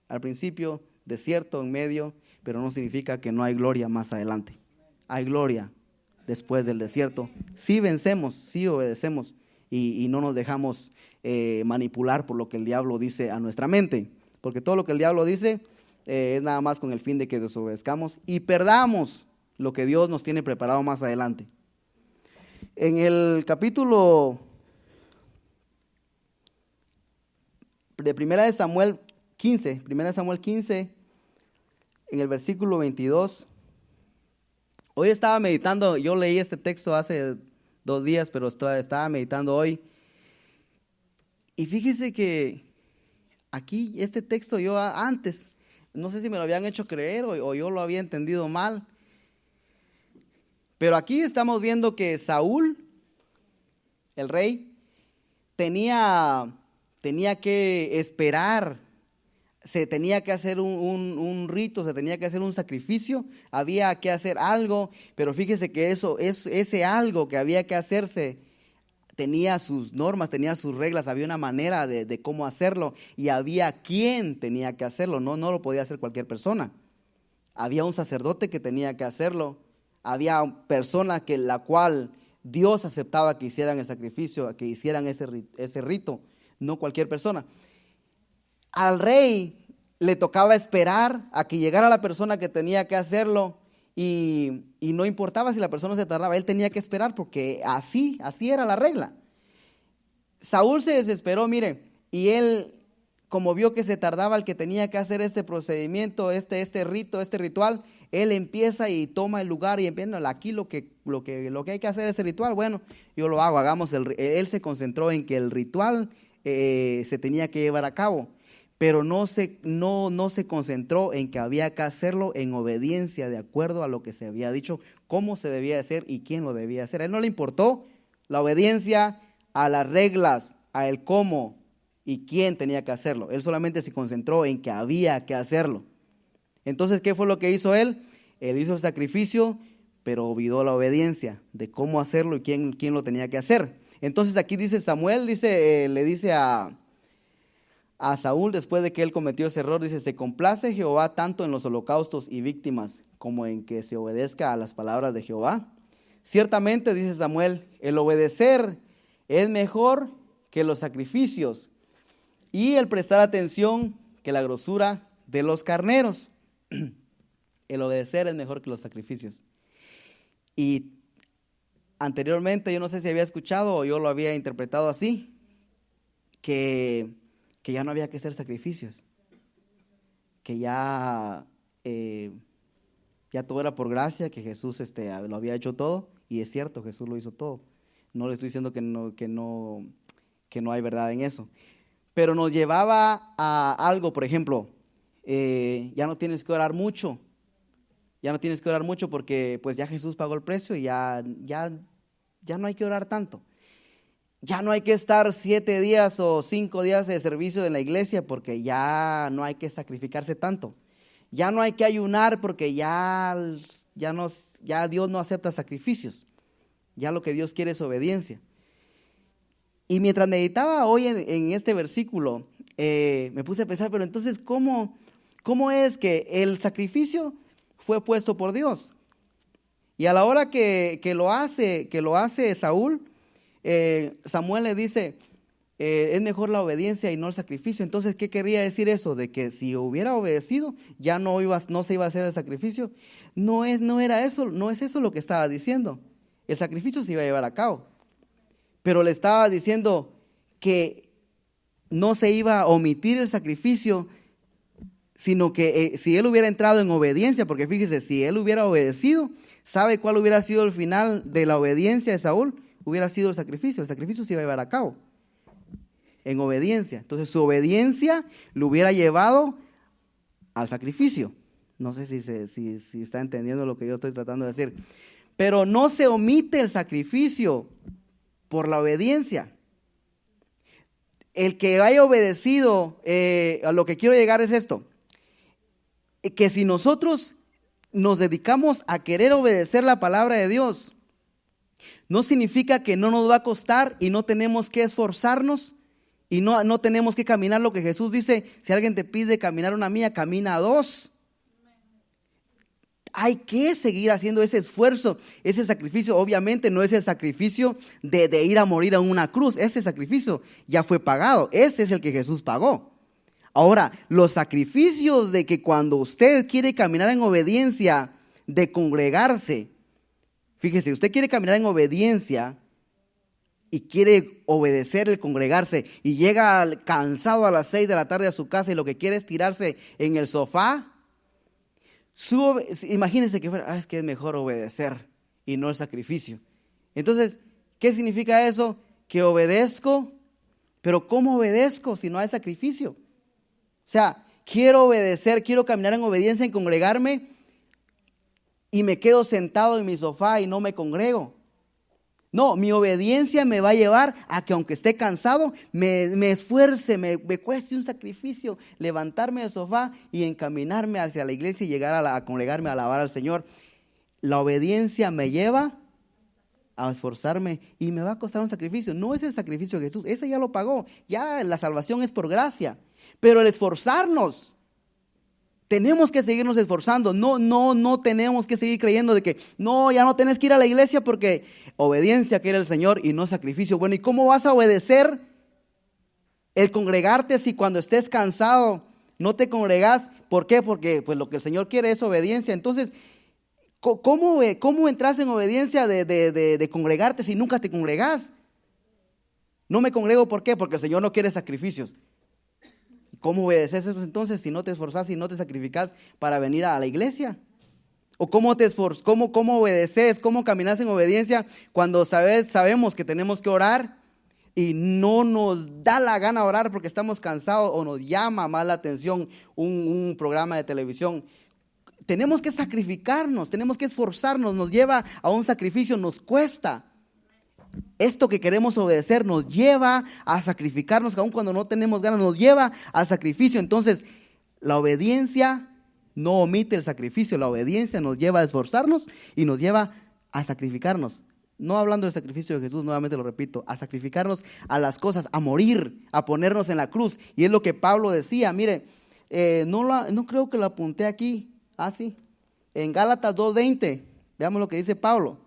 al principio, desierto en medio, pero no significa que no hay gloria más adelante. Hay gloria después del desierto. Si vencemos, si obedecemos y no nos dejamos manipular por lo que el diablo dice a nuestra mente. Porque todo lo que el diablo dice es nada más con el fin de que desobedezcamos y perdamos lo que Dios nos tiene preparado más adelante. En el capítulo de Primera de Samuel 15, en el versículo 22, Hoy estaba meditando, yo leí este texto hace 2 días, pero estaba meditando hoy. Y fíjese que aquí este texto yo antes, no sé si me lo habían hecho creer o yo lo había entendido mal. Pero aquí estamos viendo que Saúl, el rey, tenía que esperar, se tenía que hacer un rito, se tenía que hacer un sacrificio, había que hacer algo, pero fíjese que ese algo que había que hacerse tenía sus normas, tenía sus reglas, había una manera de cómo hacerlo y había quien tenía que hacerlo, no lo podía hacer cualquier persona. Había un sacerdote que tenía que hacerlo, había personas la cual Dios aceptaba que hicieran el sacrificio, que hicieran ese rito, no cualquier persona. Al rey le tocaba esperar a que llegara la persona que tenía que hacerlo y no importaba si la persona se tardaba, él tenía que esperar porque así era la regla. Saúl se desesperó, mire, y él, como vio que se tardaba el que tenía que hacer este procedimiento, este rito, este ritual, él empieza y toma el lugar y empieza, aquí lo que hay que hacer es el ritual, bueno, yo lo hago, él se concentró en que el ritual se tenía que llevar a cabo, pero no se concentró en que había que hacerlo en obediencia, de acuerdo a lo que se había dicho, cómo se debía hacer y quién lo debía hacer. A él no le importó la obediencia a las reglas, a el cómo y quién tenía que hacerlo. Él solamente se concentró en que había que hacerlo. Entonces, ¿qué fue lo que hizo él? Él hizo el sacrificio, pero olvidó la obediencia de cómo hacerlo y quién lo tenía que hacer. Entonces aquí dice Samuel, le dice a Saúl, después de que él cometió ese error, dice: se complace Jehová tanto en los holocaustos y víctimas como en que se obedezca a las palabras de Jehová. Ciertamente, dice Samuel, el obedecer es mejor que los sacrificios y el prestar atención que la grosura de los carneros. El obedecer es mejor que los sacrificios. Y anteriormente, yo no sé si había escuchado o yo lo había interpretado así, que ya no había que hacer sacrificios, que ya todo era por gracia, que Jesús lo había hecho todo, y es cierto, Jesús lo hizo todo. No le estoy diciendo que no hay verdad en eso, pero nos llevaba a algo, por ejemplo, ya no tienes que orar mucho, porque pues ya Jesús pagó el precio y ya no hay que orar tanto. Ya no hay que estar 7 días o 5 días de servicio en la iglesia porque ya no hay que sacrificarse tanto. Ya no hay que ayunar porque ya Dios no acepta sacrificios. Ya lo que Dios quiere es obediencia. Y mientras meditaba hoy en este versículo, me puse a pensar, pero entonces, ¿cómo es que el sacrificio fue puesto por Dios? Y a la hora que lo hace Saúl, Samuel le dice, es mejor la obediencia y no el sacrificio. Entonces, ¿qué quería decir eso? De que si hubiera obedecido, ya no se iba a hacer el sacrificio. No es eso lo que estaba diciendo. El sacrificio se iba a llevar a cabo, pero le estaba diciendo que no se iba a omitir el sacrificio, sino que si él hubiera entrado en obediencia, porque fíjese, si él hubiera obedecido, ¿sabe cuál hubiera sido el final de la obediencia de Saúl? Hubiera sido el sacrificio se iba a llevar a cabo en obediencia. Entonces su obediencia lo hubiera llevado al sacrificio. No sé si está entendiendo lo que yo estoy tratando de decir. Pero no se omite el sacrificio por la obediencia. El que haya obedecido, a lo que quiero llegar es esto, que si nosotros nos dedicamos a querer obedecer la palabra de Dios, no significa que no nos va a costar y no tenemos que esforzarnos y no tenemos que caminar lo que Jesús dice: si alguien te pide caminar 1 milla, camina 2. Hay que seguir haciendo ese esfuerzo, ese sacrificio. Obviamente no es el sacrificio de ir a morir a una cruz. Ese sacrificio ya fue pagado. Ese es el que Jesús pagó. Ahora, los sacrificios de que cuando usted quiere caminar en obediencia, de congregarse, fíjese, usted quiere caminar en obediencia y quiere obedecer el congregarse y llega cansado a las 6 de la tarde a su casa y lo que quiere es tirarse en el sofá. Imagínense que fuera, es que es mejor obedecer y no el sacrificio. Entonces, ¿qué significa eso? Que obedezco, pero ¿cómo obedezco si no hay sacrificio? O sea, quiero obedecer, quiero caminar en obediencia, en congregarme, y me quedo sentado en mi sofá y no me congrego. No, mi obediencia me va a llevar a que aunque esté cansado, me esfuerce, me cueste un sacrificio, levantarme del sofá y encaminarme hacia la iglesia y llegar a congregarme, a alabar al Señor. La obediencia me lleva a esforzarme y me va a costar un sacrificio. No es el sacrificio de Jesús, ese ya lo pagó. Ya la salvación es por gracia. Pero el esforzarnos, tenemos que seguirnos esforzando. No tenemos que seguir creyendo de que no, ya no tenés que ir a la iglesia porque obediencia quiere el Señor y no sacrificio. Bueno, ¿y cómo vas a obedecer el congregarte si cuando estés cansado no te congregas? ¿Por qué? Porque pues lo que el Señor quiere es obediencia. Entonces, ¿cómo entras en obediencia de congregarte si nunca te congregas? No me congrego, ¿por qué? Porque el Señor no quiere sacrificios. ¿Cómo obedeces eso entonces si no te esforzas, si no te sacrificas para venir a la iglesia? ¿O cómo obedeces, cómo caminas en obediencia cuando sabemos que tenemos que orar y no nos da la gana orar porque estamos cansados o nos llama más la atención un programa de televisión? Tenemos que sacrificarnos, tenemos que esforzarnos, nos lleva a un sacrificio, nos cuesta. Esto que queremos obedecer nos lleva a sacrificarnos, aun cuando no tenemos ganas, nos lleva al sacrificio. Entonces, la obediencia no omite el sacrificio, la obediencia nos lleva a esforzarnos y nos lleva a sacrificarnos. No hablando del sacrificio de Jesús, nuevamente lo repito, a sacrificarnos a las cosas, a morir, a ponernos en la cruz. Y es lo que Pablo decía, mire, no creo que lo apunté aquí, sí, en Gálatas 2:20, veamos lo que dice Pablo.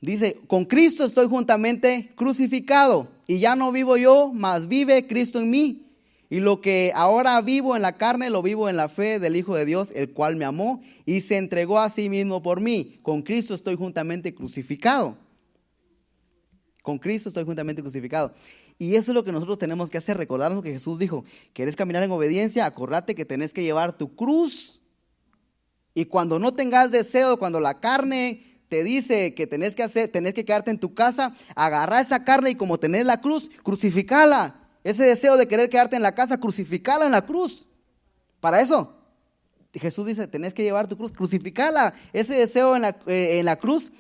Dice, con Cristo estoy juntamente crucificado y ya no vivo yo, mas vive Cristo en mí. Y lo que ahora vivo en la carne, lo vivo en la fe del Hijo de Dios, el cual me amó y se entregó a sí mismo por mí. Con Cristo estoy juntamente crucificado. Con Cristo estoy juntamente crucificado. Y eso es lo que nosotros tenemos que hacer, recordarnos que Jesús dijo, ¿querés caminar en obediencia? Acordate que tenés que llevar tu cruz. Y cuando no tengas deseo, cuando la carne te dice que tenés que quedarte en tu casa, agarra esa carne y como tenés la cruz, crucificala. Ese deseo de querer quedarte en la casa, crucificala en la cruz. Para eso, Jesús dice, tenés que llevar tu cruz, crucificala. Ese deseo en la cruz.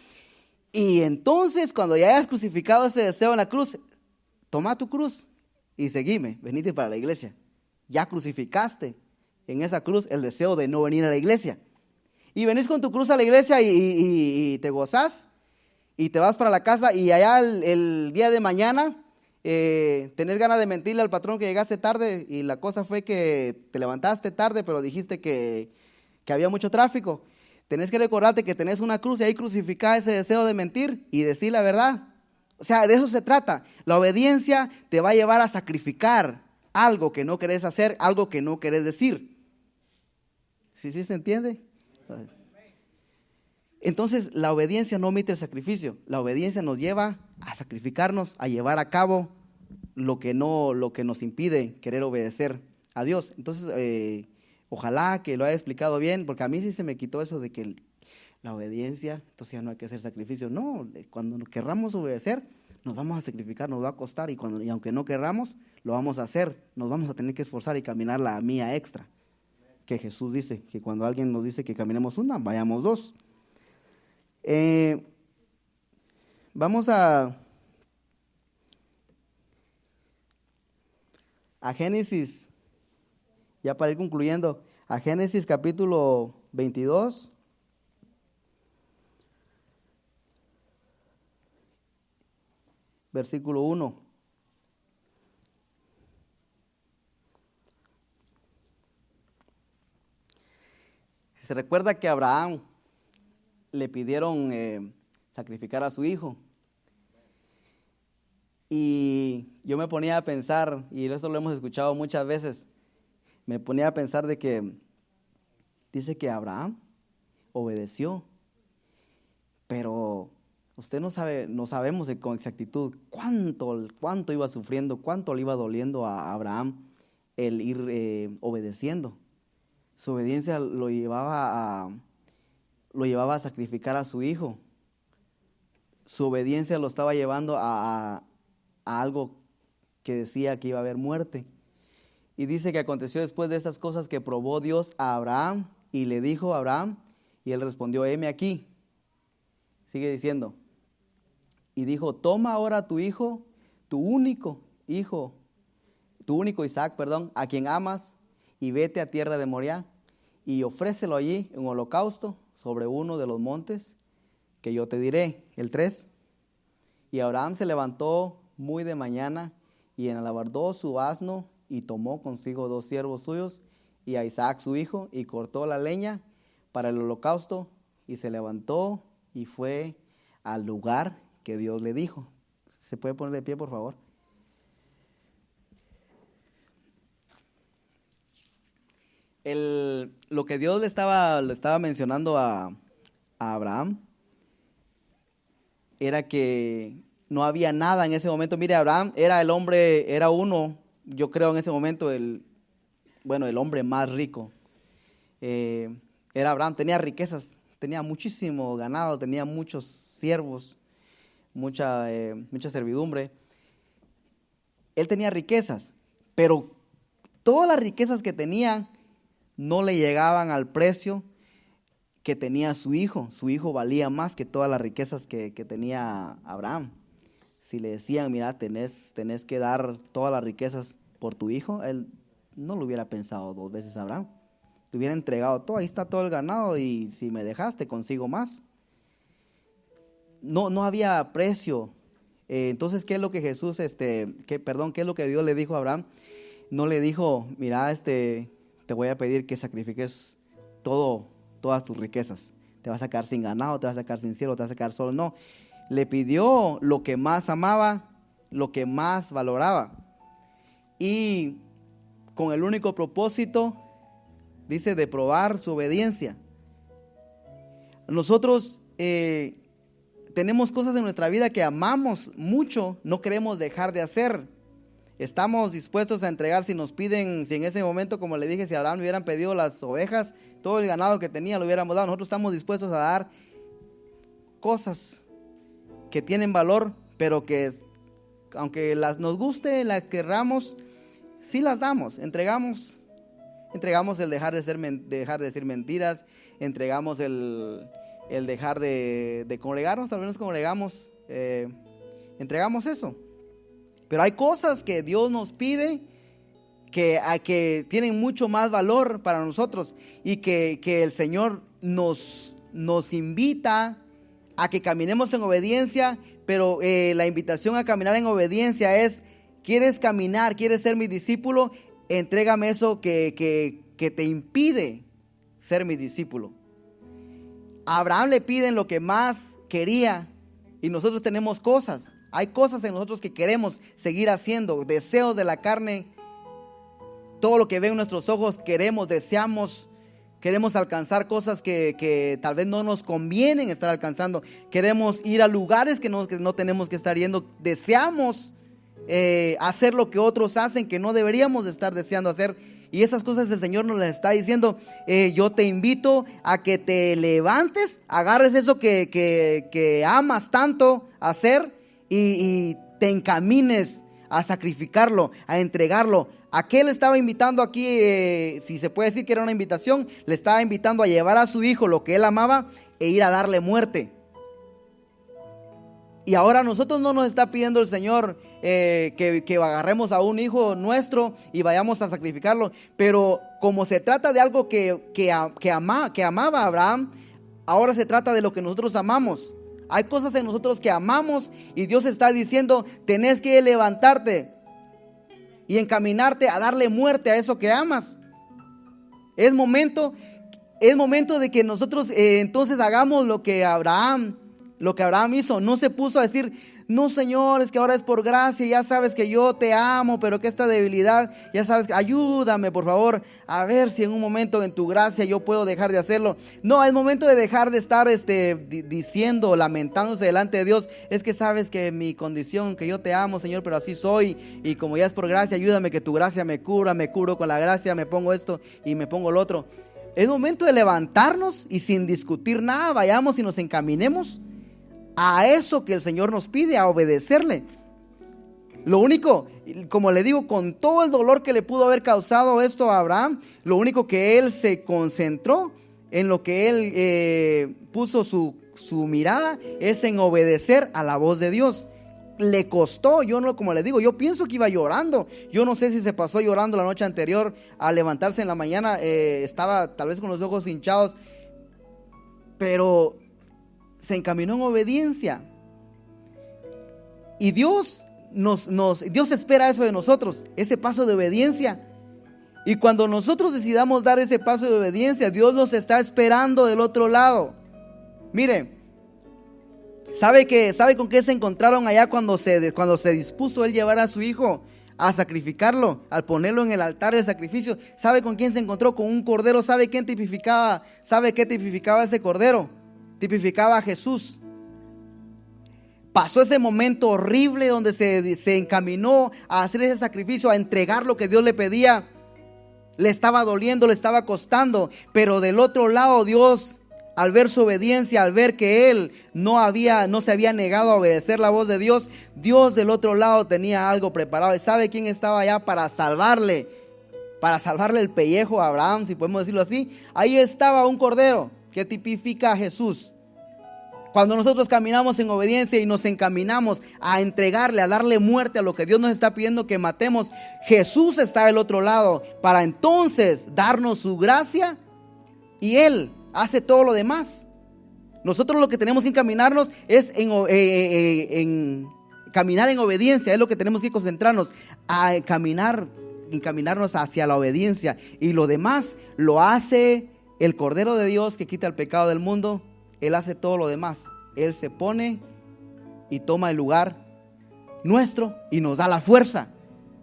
Y entonces, cuando ya hayas crucificado ese deseo en la cruz, toma tu cruz y seguime, venite para la iglesia. Ya crucificaste en esa cruz el deseo de no venir a la iglesia. Y venís con tu cruz a la iglesia y te gozás y te vas para la casa y allá el día de mañana tenés ganas de mentirle al patrón que llegaste tarde y la cosa fue que te levantaste tarde pero dijiste que había mucho tráfico. Tenés que recordarte que tenés una cruz y ahí crucificar ese deseo de mentir y decir la verdad. O sea, de eso se trata. La obediencia te va a llevar a sacrificar algo que no querés hacer, algo que no querés decir. ¿Sí se entiende? Entonces la obediencia no omite el sacrificio. La obediencia nos lleva a sacrificarnos, a llevar a cabo lo que nos impide querer obedecer a Dios. Entonces ojalá que lo haya explicado bien, porque a mí sí se me quitó eso de que la obediencia, entonces ya no hay que hacer sacrificio. No, cuando querramos obedecer nos vamos a sacrificar, nos va a costar y aunque no querramos lo vamos a hacer, nos vamos a tener que esforzar y caminar la mía extra. Que Jesús dice, que cuando alguien nos dice que caminemos una, vayamos dos. Vamos a Génesis, ya para ir concluyendo, a Génesis capítulo 22. Versículo 1. Se recuerda que a Abraham le pidieron sacrificar a su hijo. Y yo me ponía a pensar, y eso lo hemos escuchado muchas veces, me ponía a pensar de que dice que Abraham obedeció, pero usted no sabemos con exactitud cuánto iba sufriendo, cuánto le iba doliendo a Abraham el ir obedeciendo. Su obediencia lo llevaba a sacrificar a su hijo. Su obediencia lo estaba llevando a algo que decía que iba a haber muerte. Y dice que aconteció después de estas cosas que probó Dios a Abraham y le dijo a Abraham, y él respondió, heme aquí. Sigue diciendo, y dijo, toma ahora tu hijo, tu único Isaac, a quien amas, y vete a tierra de Moriah, y ofrécelo allí en holocausto sobre uno de los montes que yo te diré. El 3. Y Abraham se levantó muy de mañana y enalbardó su asno y tomó consigo 2 siervos suyos y a Isaac su hijo y cortó la leña para el holocausto y se levantó y fue al lugar que Dios le dijo. ¿Se puede poner de pie, por favor? Lo que Dios le estaba mencionando a Abraham era que no había nada en ese momento. Mire, Abraham era el hombre, era uno, yo creo en ese momento, el hombre más rico. Era Abraham, tenía riquezas, tenía muchísimo ganado, tenía muchos siervos, mucha servidumbre. Él tenía riquezas, pero todas las riquezas que tenía no le llegaban al precio que tenía su hijo. Su hijo valía más que todas las riquezas que tenía Abraham. Si le decían, mira, tenés que dar todas las riquezas por tu hijo, él no lo hubiera pensado 2 veces a Abraham. Le hubiera entregado todo, ahí está todo el ganado y si me dejaste consigo más. No había precio. Entonces, ¿qué es lo que Jesús, qué es lo que Dios le dijo a Abraham? No le dijo, mira, te voy a pedir que sacrifiques todas tus riquezas. Te vas a sacar sin ganado, te vas a sacar sin siervo, te vas a sacar solo. No, le pidió lo que más amaba, lo que más valoraba. Y con el único propósito, dice, de probar su obediencia. Nosotros tenemos cosas en nuestra vida que amamos mucho, no queremos dejar de hacer. Estamos dispuestos a entregar si nos piden, si en ese momento, como le dije, si a Abraham le hubieran pedido las ovejas, todo el ganado que tenía lo hubiéramos dado. Nosotros estamos dispuestos a dar cosas que tienen valor, pero que aunque nos guste, las querramos, sí las damos, entregamos el dejar de decir mentiras, entregamos el dejar de congregarnos, tal vez nos congregamos, entregamos eso. Pero hay cosas que Dios nos pide que tienen mucho más valor para nosotros y que el Señor nos invita a que caminemos en obediencia, pero la invitación a caminar en obediencia es, ¿quieres caminar, quieres ser mi discípulo? Entrégame eso que te impide ser mi discípulo. A Abraham le piden lo que más quería y nosotros tenemos cosas. Hay cosas en nosotros que queremos seguir haciendo, deseos de la carne, todo lo que ven nuestros ojos deseamos alcanzar cosas que tal vez no nos convienen estar alcanzando, queremos ir a lugares que no tenemos que estar yendo, deseamos hacer lo que otros hacen que no deberíamos de estar deseando hacer, y esas cosas el Señor nos las está diciendo. Yo te invito a que te levantes, agarres eso que amas tanto hacer y te encamines a sacrificarlo, a entregarlo. ¿A qué le estaba invitando aquí? Si se puede decir que era una invitación, le estaba invitando a llevar a su hijo lo que él amaba e ir a darle muerte. Y ahora a nosotros no nos está pidiendo el Señor que agarremos a un hijo nuestro y vayamos a sacrificarlo, pero como se trata de algo que amaba Abraham, ahora se trata de lo que nosotros amamos. Hay cosas en nosotros que amamos y Dios está diciendo, tenés que levantarte y encaminarte a darle muerte a eso que amas. Es momento de que nosotros entonces hagamos lo que Abraham hizo. No se puso a decir, no, Señor, es que ahora es por gracia, ya sabes que yo te amo, pero que esta debilidad, ya sabes que ayúdame por favor, a ver si en un momento en tu gracia yo puedo dejar de hacerlo. No, es momento de dejar de estar diciendo, lamentándose delante de Dios, es que sabes que mi condición, que yo te amo, Señor, pero así soy, y como ya es por gracia, ayúdame que tu gracia me cura, me curo con la gracia, me pongo esto y me pongo lo otro. Es momento de levantarnos y sin discutir nada, vayamos y nos encaminemos a eso que el Señor nos pide, a obedecerle. Lo único, como le digo, con todo el dolor que le pudo haber causado esto a Abraham, lo único que él se concentró, en lo que él puso su mirada, es en obedecer a la voz de Dios. Le costó, yo no, como le digo, yo pienso que iba llorando. Yo no sé si se pasó llorando la noche anterior, al levantarse en la mañana, estaba tal vez con los ojos hinchados, pero se encaminó en obediencia. Y Dios Dios espera eso de nosotros, ese paso de obediencia. Y cuando nosotros decidamos dar ese paso de obediencia, Dios nos está esperando del otro lado. Mire, ¿sabe con qué se encontraron allá cuando se dispuso él llevar a su hijo a sacrificarlo, al ponerlo en el altar del sacrificio? ¿Sabe con quién se encontró? Con un cordero. ¿Sabe qué tipificaba ese cordero? Tipificaba a Jesús. Pasó ese momento horrible donde se encaminó a hacer ese sacrificio, a entregar lo que Dios le pedía. Le estaba doliendo, le estaba costando, pero del otro lado Dios, al ver su obediencia, al ver que él no se había negado a obedecer la voz de Dios, Dios del otro lado tenía algo preparado. ¿Y sabe quién estaba allá para salvarle el pellejo a Abraham, si podemos decirlo así? Ahí estaba un cordero que tipifica a Jesús. Cuando nosotros caminamos en obediencia y nos encaminamos a entregarle, a darle muerte a lo que Dios nos está pidiendo que matemos, Jesús está del otro lado para entonces darnos su gracia, y Él hace todo lo demás. Nosotros lo que tenemos que encaminarnos es en caminar en obediencia. Es lo que tenemos que concentrarnos, a encaminarnos hacia la obediencia, y lo demás lo hace el Cordero de Dios que quita el pecado del mundo. Él hace todo lo demás. Él se pone y toma el lugar nuestro y nos da la fuerza,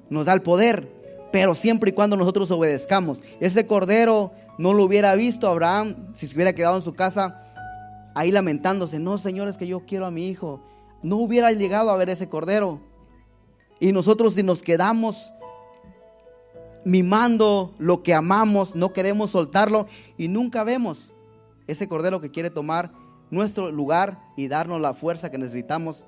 nos da el poder, pero siempre y cuando nosotros obedezcamos. Ese cordero no lo hubiera visto Abraham si se hubiera quedado en su casa ahí lamentándose. No, Señor, es que yo quiero a mi hijo. No hubiera llegado a ver ese cordero. Y nosotros, si nos quedamos mimando lo que amamos, no queremos soltarlo y nunca vemos ese cordero que quiere tomar nuestro lugar y darnos la fuerza que necesitamos,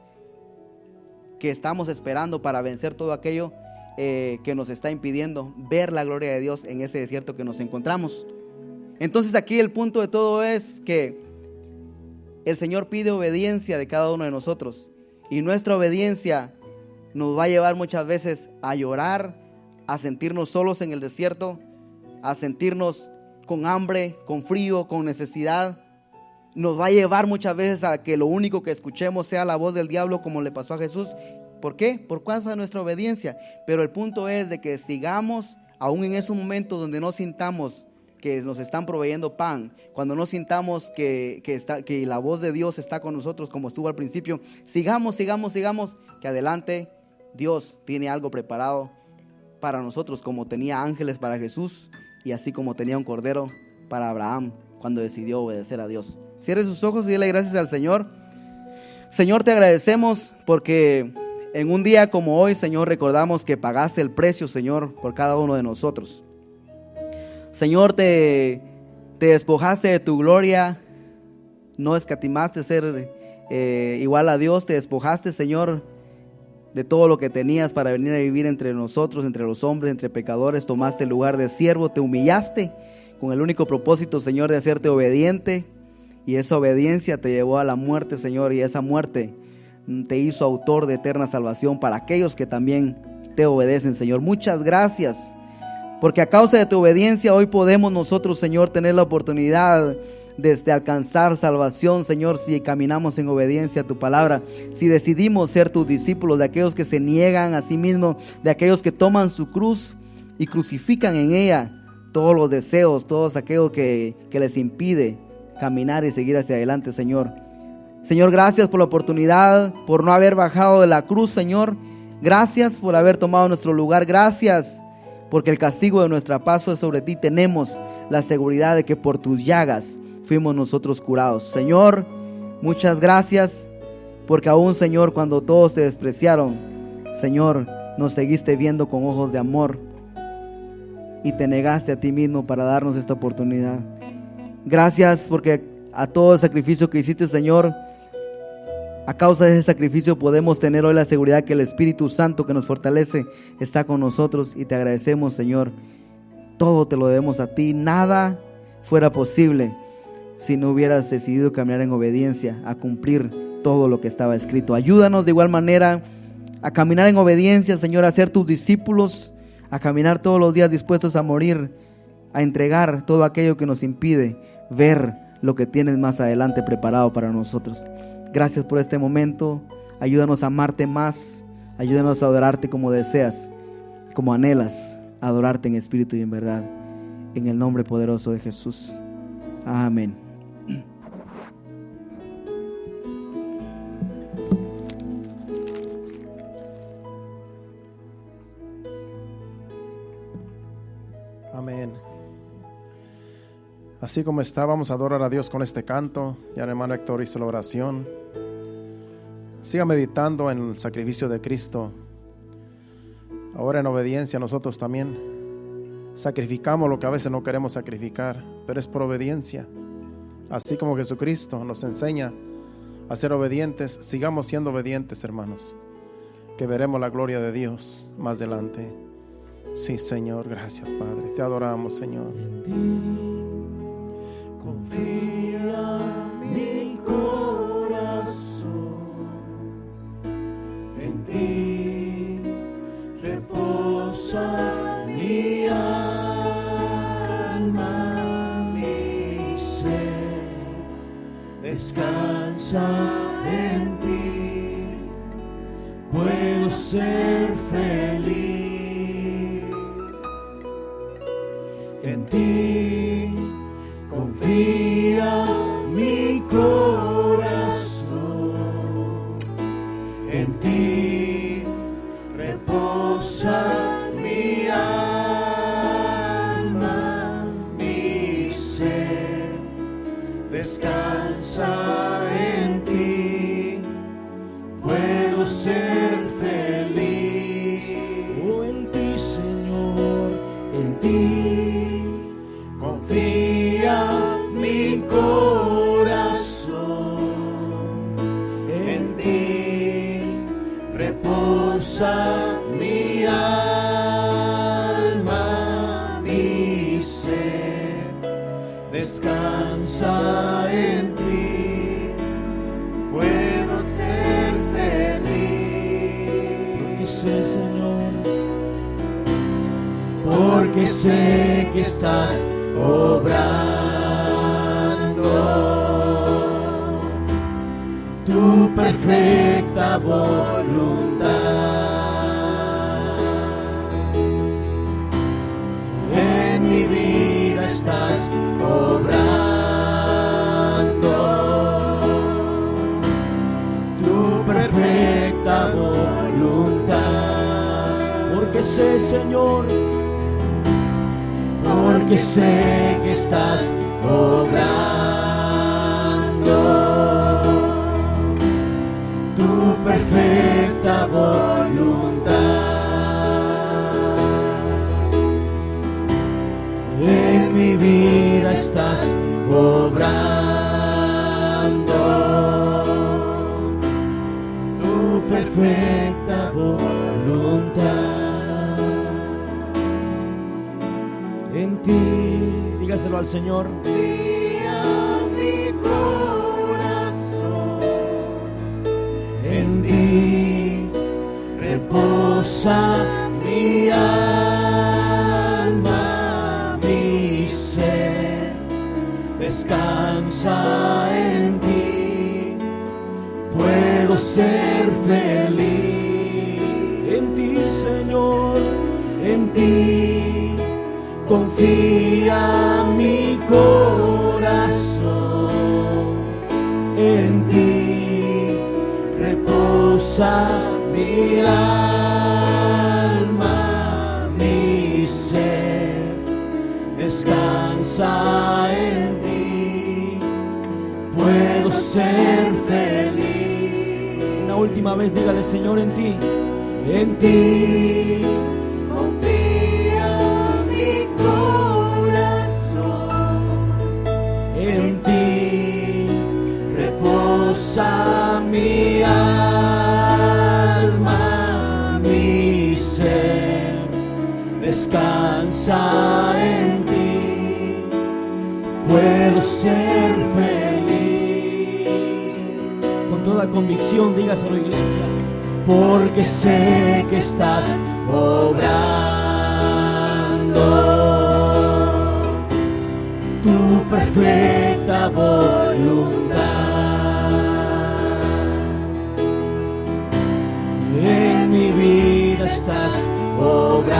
que estamos esperando para vencer todo aquello que nos está impidiendo ver la gloria de Dios en ese desierto que nos encontramos. Entonces aquí el punto de todo es que el Señor pide obediencia de cada uno de nosotros, y nuestra obediencia nos va a llevar muchas veces a llorar, a sentirnos solos en el desierto, a sentirnos con hambre, con frío, con necesidad. Nos va a llevar muchas veces a que lo único que escuchemos sea la voz del diablo, como le pasó a Jesús. ¿Por qué? Por causa de nuestra obediencia. Pero el punto es de que sigamos, aún en esos momentos donde no sintamos que nos están proveyendo pan, cuando no sintamos que la voz de Dios está con nosotros como estuvo al principio, sigamos, que adelante Dios tiene algo preparado para nosotros, como tenía ángeles para Jesús, y así como tenía un cordero para Abraham cuando decidió obedecer a Dios. Cierre sus ojos y dile gracias al Señor. Señor, te agradecemos porque en un día como hoy, Señor, recordamos que pagaste el precio, Señor, por cada uno de nosotros. Señor, te despojaste de tu gloria, no escatimaste ser igual a Dios, te despojaste, Señor, de todo lo que tenías para venir a vivir entre nosotros, entre los hombres, entre pecadores. Tomaste el lugar de siervo, te humillaste con el único propósito, Señor, de hacerte obediente, y esa obediencia te llevó a la muerte, Señor, y esa muerte te hizo autor de eterna salvación para aquellos que también te obedecen, Señor. Muchas gracias, porque a causa de tu obediencia hoy podemos nosotros, Señor, tener la oportunidad de alcanzar salvación, Señor, si caminamos en obediencia a tu palabra, si decidimos ser tus discípulos, de aquellos que se niegan a sí mismos, de aquellos que toman su cruz y crucifican en ella todos los deseos, todos aquellos que les impide caminar y seguir hacia adelante, Señor. Señor, gracias por la oportunidad, por no haber bajado de la cruz, Señor. Gracias por haber tomado nuestro lugar. Gracias porque el castigo de nuestra paz es sobre ti. Tenemos la seguridad de que por tus llagas fuimos nosotros curados. Señor, muchas gracias, porque aún, Señor, cuando todos te despreciaron, Señor, nos seguiste viendo con ojos de amor y te negaste a ti mismo para darnos esta oportunidad. Gracias porque a todo el sacrificio que hiciste, Señor, a causa de ese sacrificio podemos tener hoy la seguridad que el Espíritu Santo que nos fortalece está con nosotros, y te agradecemos, Señor. Todo te lo debemos a ti. Nada fuera posible si no hubieras decidido caminar en obediencia a cumplir todo lo que estaba escrito. Ayúdanos de igual manera a caminar en obediencia, Señor, a ser tus discípulos, a caminar todos los días dispuestos a morir, a entregar todo aquello que nos impide ver lo que tienes más adelante preparado para nosotros. Gracias por este momento. Ayúdanos a amarte más. Ayúdanos a adorarte como deseas, como anhelas adorarte en espíritu y en verdad. En el nombre poderoso de Jesús. Amén. Amén. Así como está, vamos a adorar a Dios con este canto. Ya el hermano Héctor hizo la oración. Siga meditando en el sacrificio de Cristo. Ahora en obediencia nosotros también sacrificamos lo que a veces no queremos sacrificar, pero es por obediencia. Así como Jesucristo nos enseña a ser obedientes, sigamos siendo obedientes, hermanos, que veremos la gloria de Dios más adelante. Sí, Señor, gracias, Padre. Te adoramos, Señor. Confía mi corazón, en ti reposa mi alma, mi ser descansa en ti, puedo ser feliz. En ti confía mi corazón, en ti reposa mi alma, mi ser descansa en ti, puedo ser feliz. Oh, en ti, Señor, en ti confía mi corazón, en ti reposa mi alma, mi ser descansa en ti, puedo ser feliz. Porque sé, Señor, porque sé que estás obrando tu perfecta voluntad. En mi vida estás obrando tu perfecta voluntad. Porque sé, Señor, porque sé que estás obrando tu perfecta voluntad. En mi vida estás obrando tu perfecta voluntad. En ti, dígaselo al Señor. Confía mi corazón, en ti reposa mi alma, mi ser descansa en ti, puedo ser feliz. En ti, Señor, en ti confía mi corazón, en ti reposa mi alma, mi ser descansa en ti, puedo ser feliz. Una última vez dígale, Señor, en ti confía mi corazón, Reposa mi alma, mi ser, descansa en ti, puedo ser feliz. Con toda convicción, dígaselo, iglesia. Porque sé que estás obrando tu perfecta voluntad. En mi vida estás obrando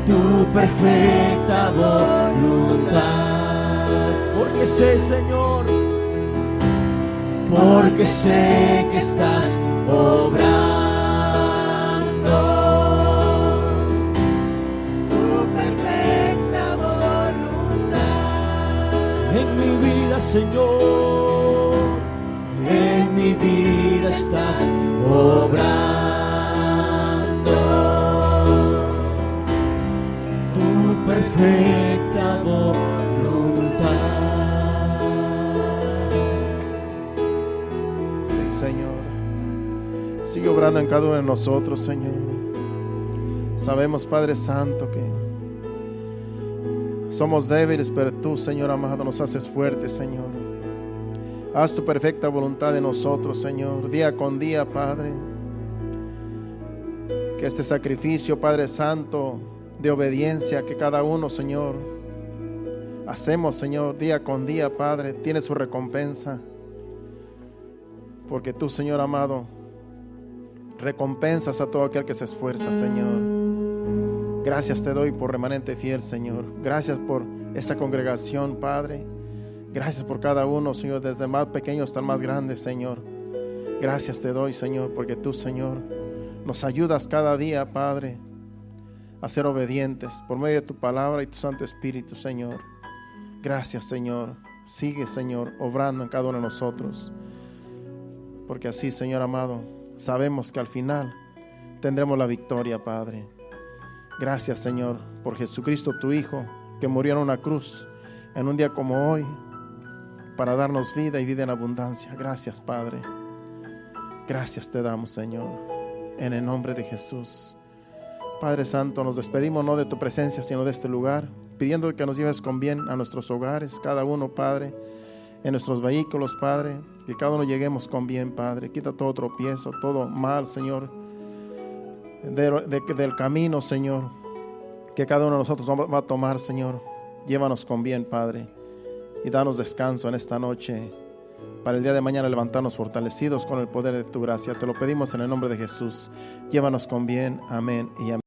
tu perfecta voluntad. Porque sé, Señor, porque sé que estás obrando tu perfecta voluntad. En mi vida, Señor, en mi vida estás obrando tu perfecta voluntad. Sigue obrando en cada uno de nosotros, Señor. Sabemos, Padre Santo, que somos débiles, pero tú, Señor amado, nos haces fuertes, Señor. Haz tu perfecta voluntad en nosotros, Señor, día con día, Padre. Que este sacrificio, Padre Santo, de obediencia que cada uno, Señor, hacemos, Señor, día con día, Padre, tiene su recompensa. Porque tú, Señor amado, recompensas a todo aquel que se esfuerza, Señor. Gracias te doy por remanente fiel, Señor. Gracias por esta congregación, Padre. Gracias por cada uno, Señor, desde más pequeños hasta más grandes, Señor. Gracias te doy, Señor, porque tú, Señor, nos ayudas cada día, Padre, a ser obedientes por medio de tu palabra y tu Santo Espíritu, Señor. Gracias, Señor. Sigue, Señor, obrando en cada uno de nosotros. Porque así, Señor amado, sabemos que al final tendremos la victoria, Padre. Gracias, Señor, por Jesucristo, tu Hijo, que murió en una cruz en un día como hoy para darnos vida y vida en abundancia. Gracias, Padre. Gracias te damos, Señor, en el nombre de Jesús. Padre Santo, nos despedimos no de tu presencia, sino de este lugar, pidiendo que nos lleves con bien a nuestros hogares, cada uno, Padre, en nuestros vehículos, Padre, que cada uno lleguemos con bien, Padre. Quita todo tropiezo, todo mal, Señor, del camino, Señor, que cada uno de nosotros va a tomar, Señor. Llévanos con bien, Padre, y danos descanso en esta noche, para el día de mañana levantarnos fortalecidos con el poder de tu gracia. Te lo pedimos en el nombre de Jesús. Llévanos con bien. Amén y amén.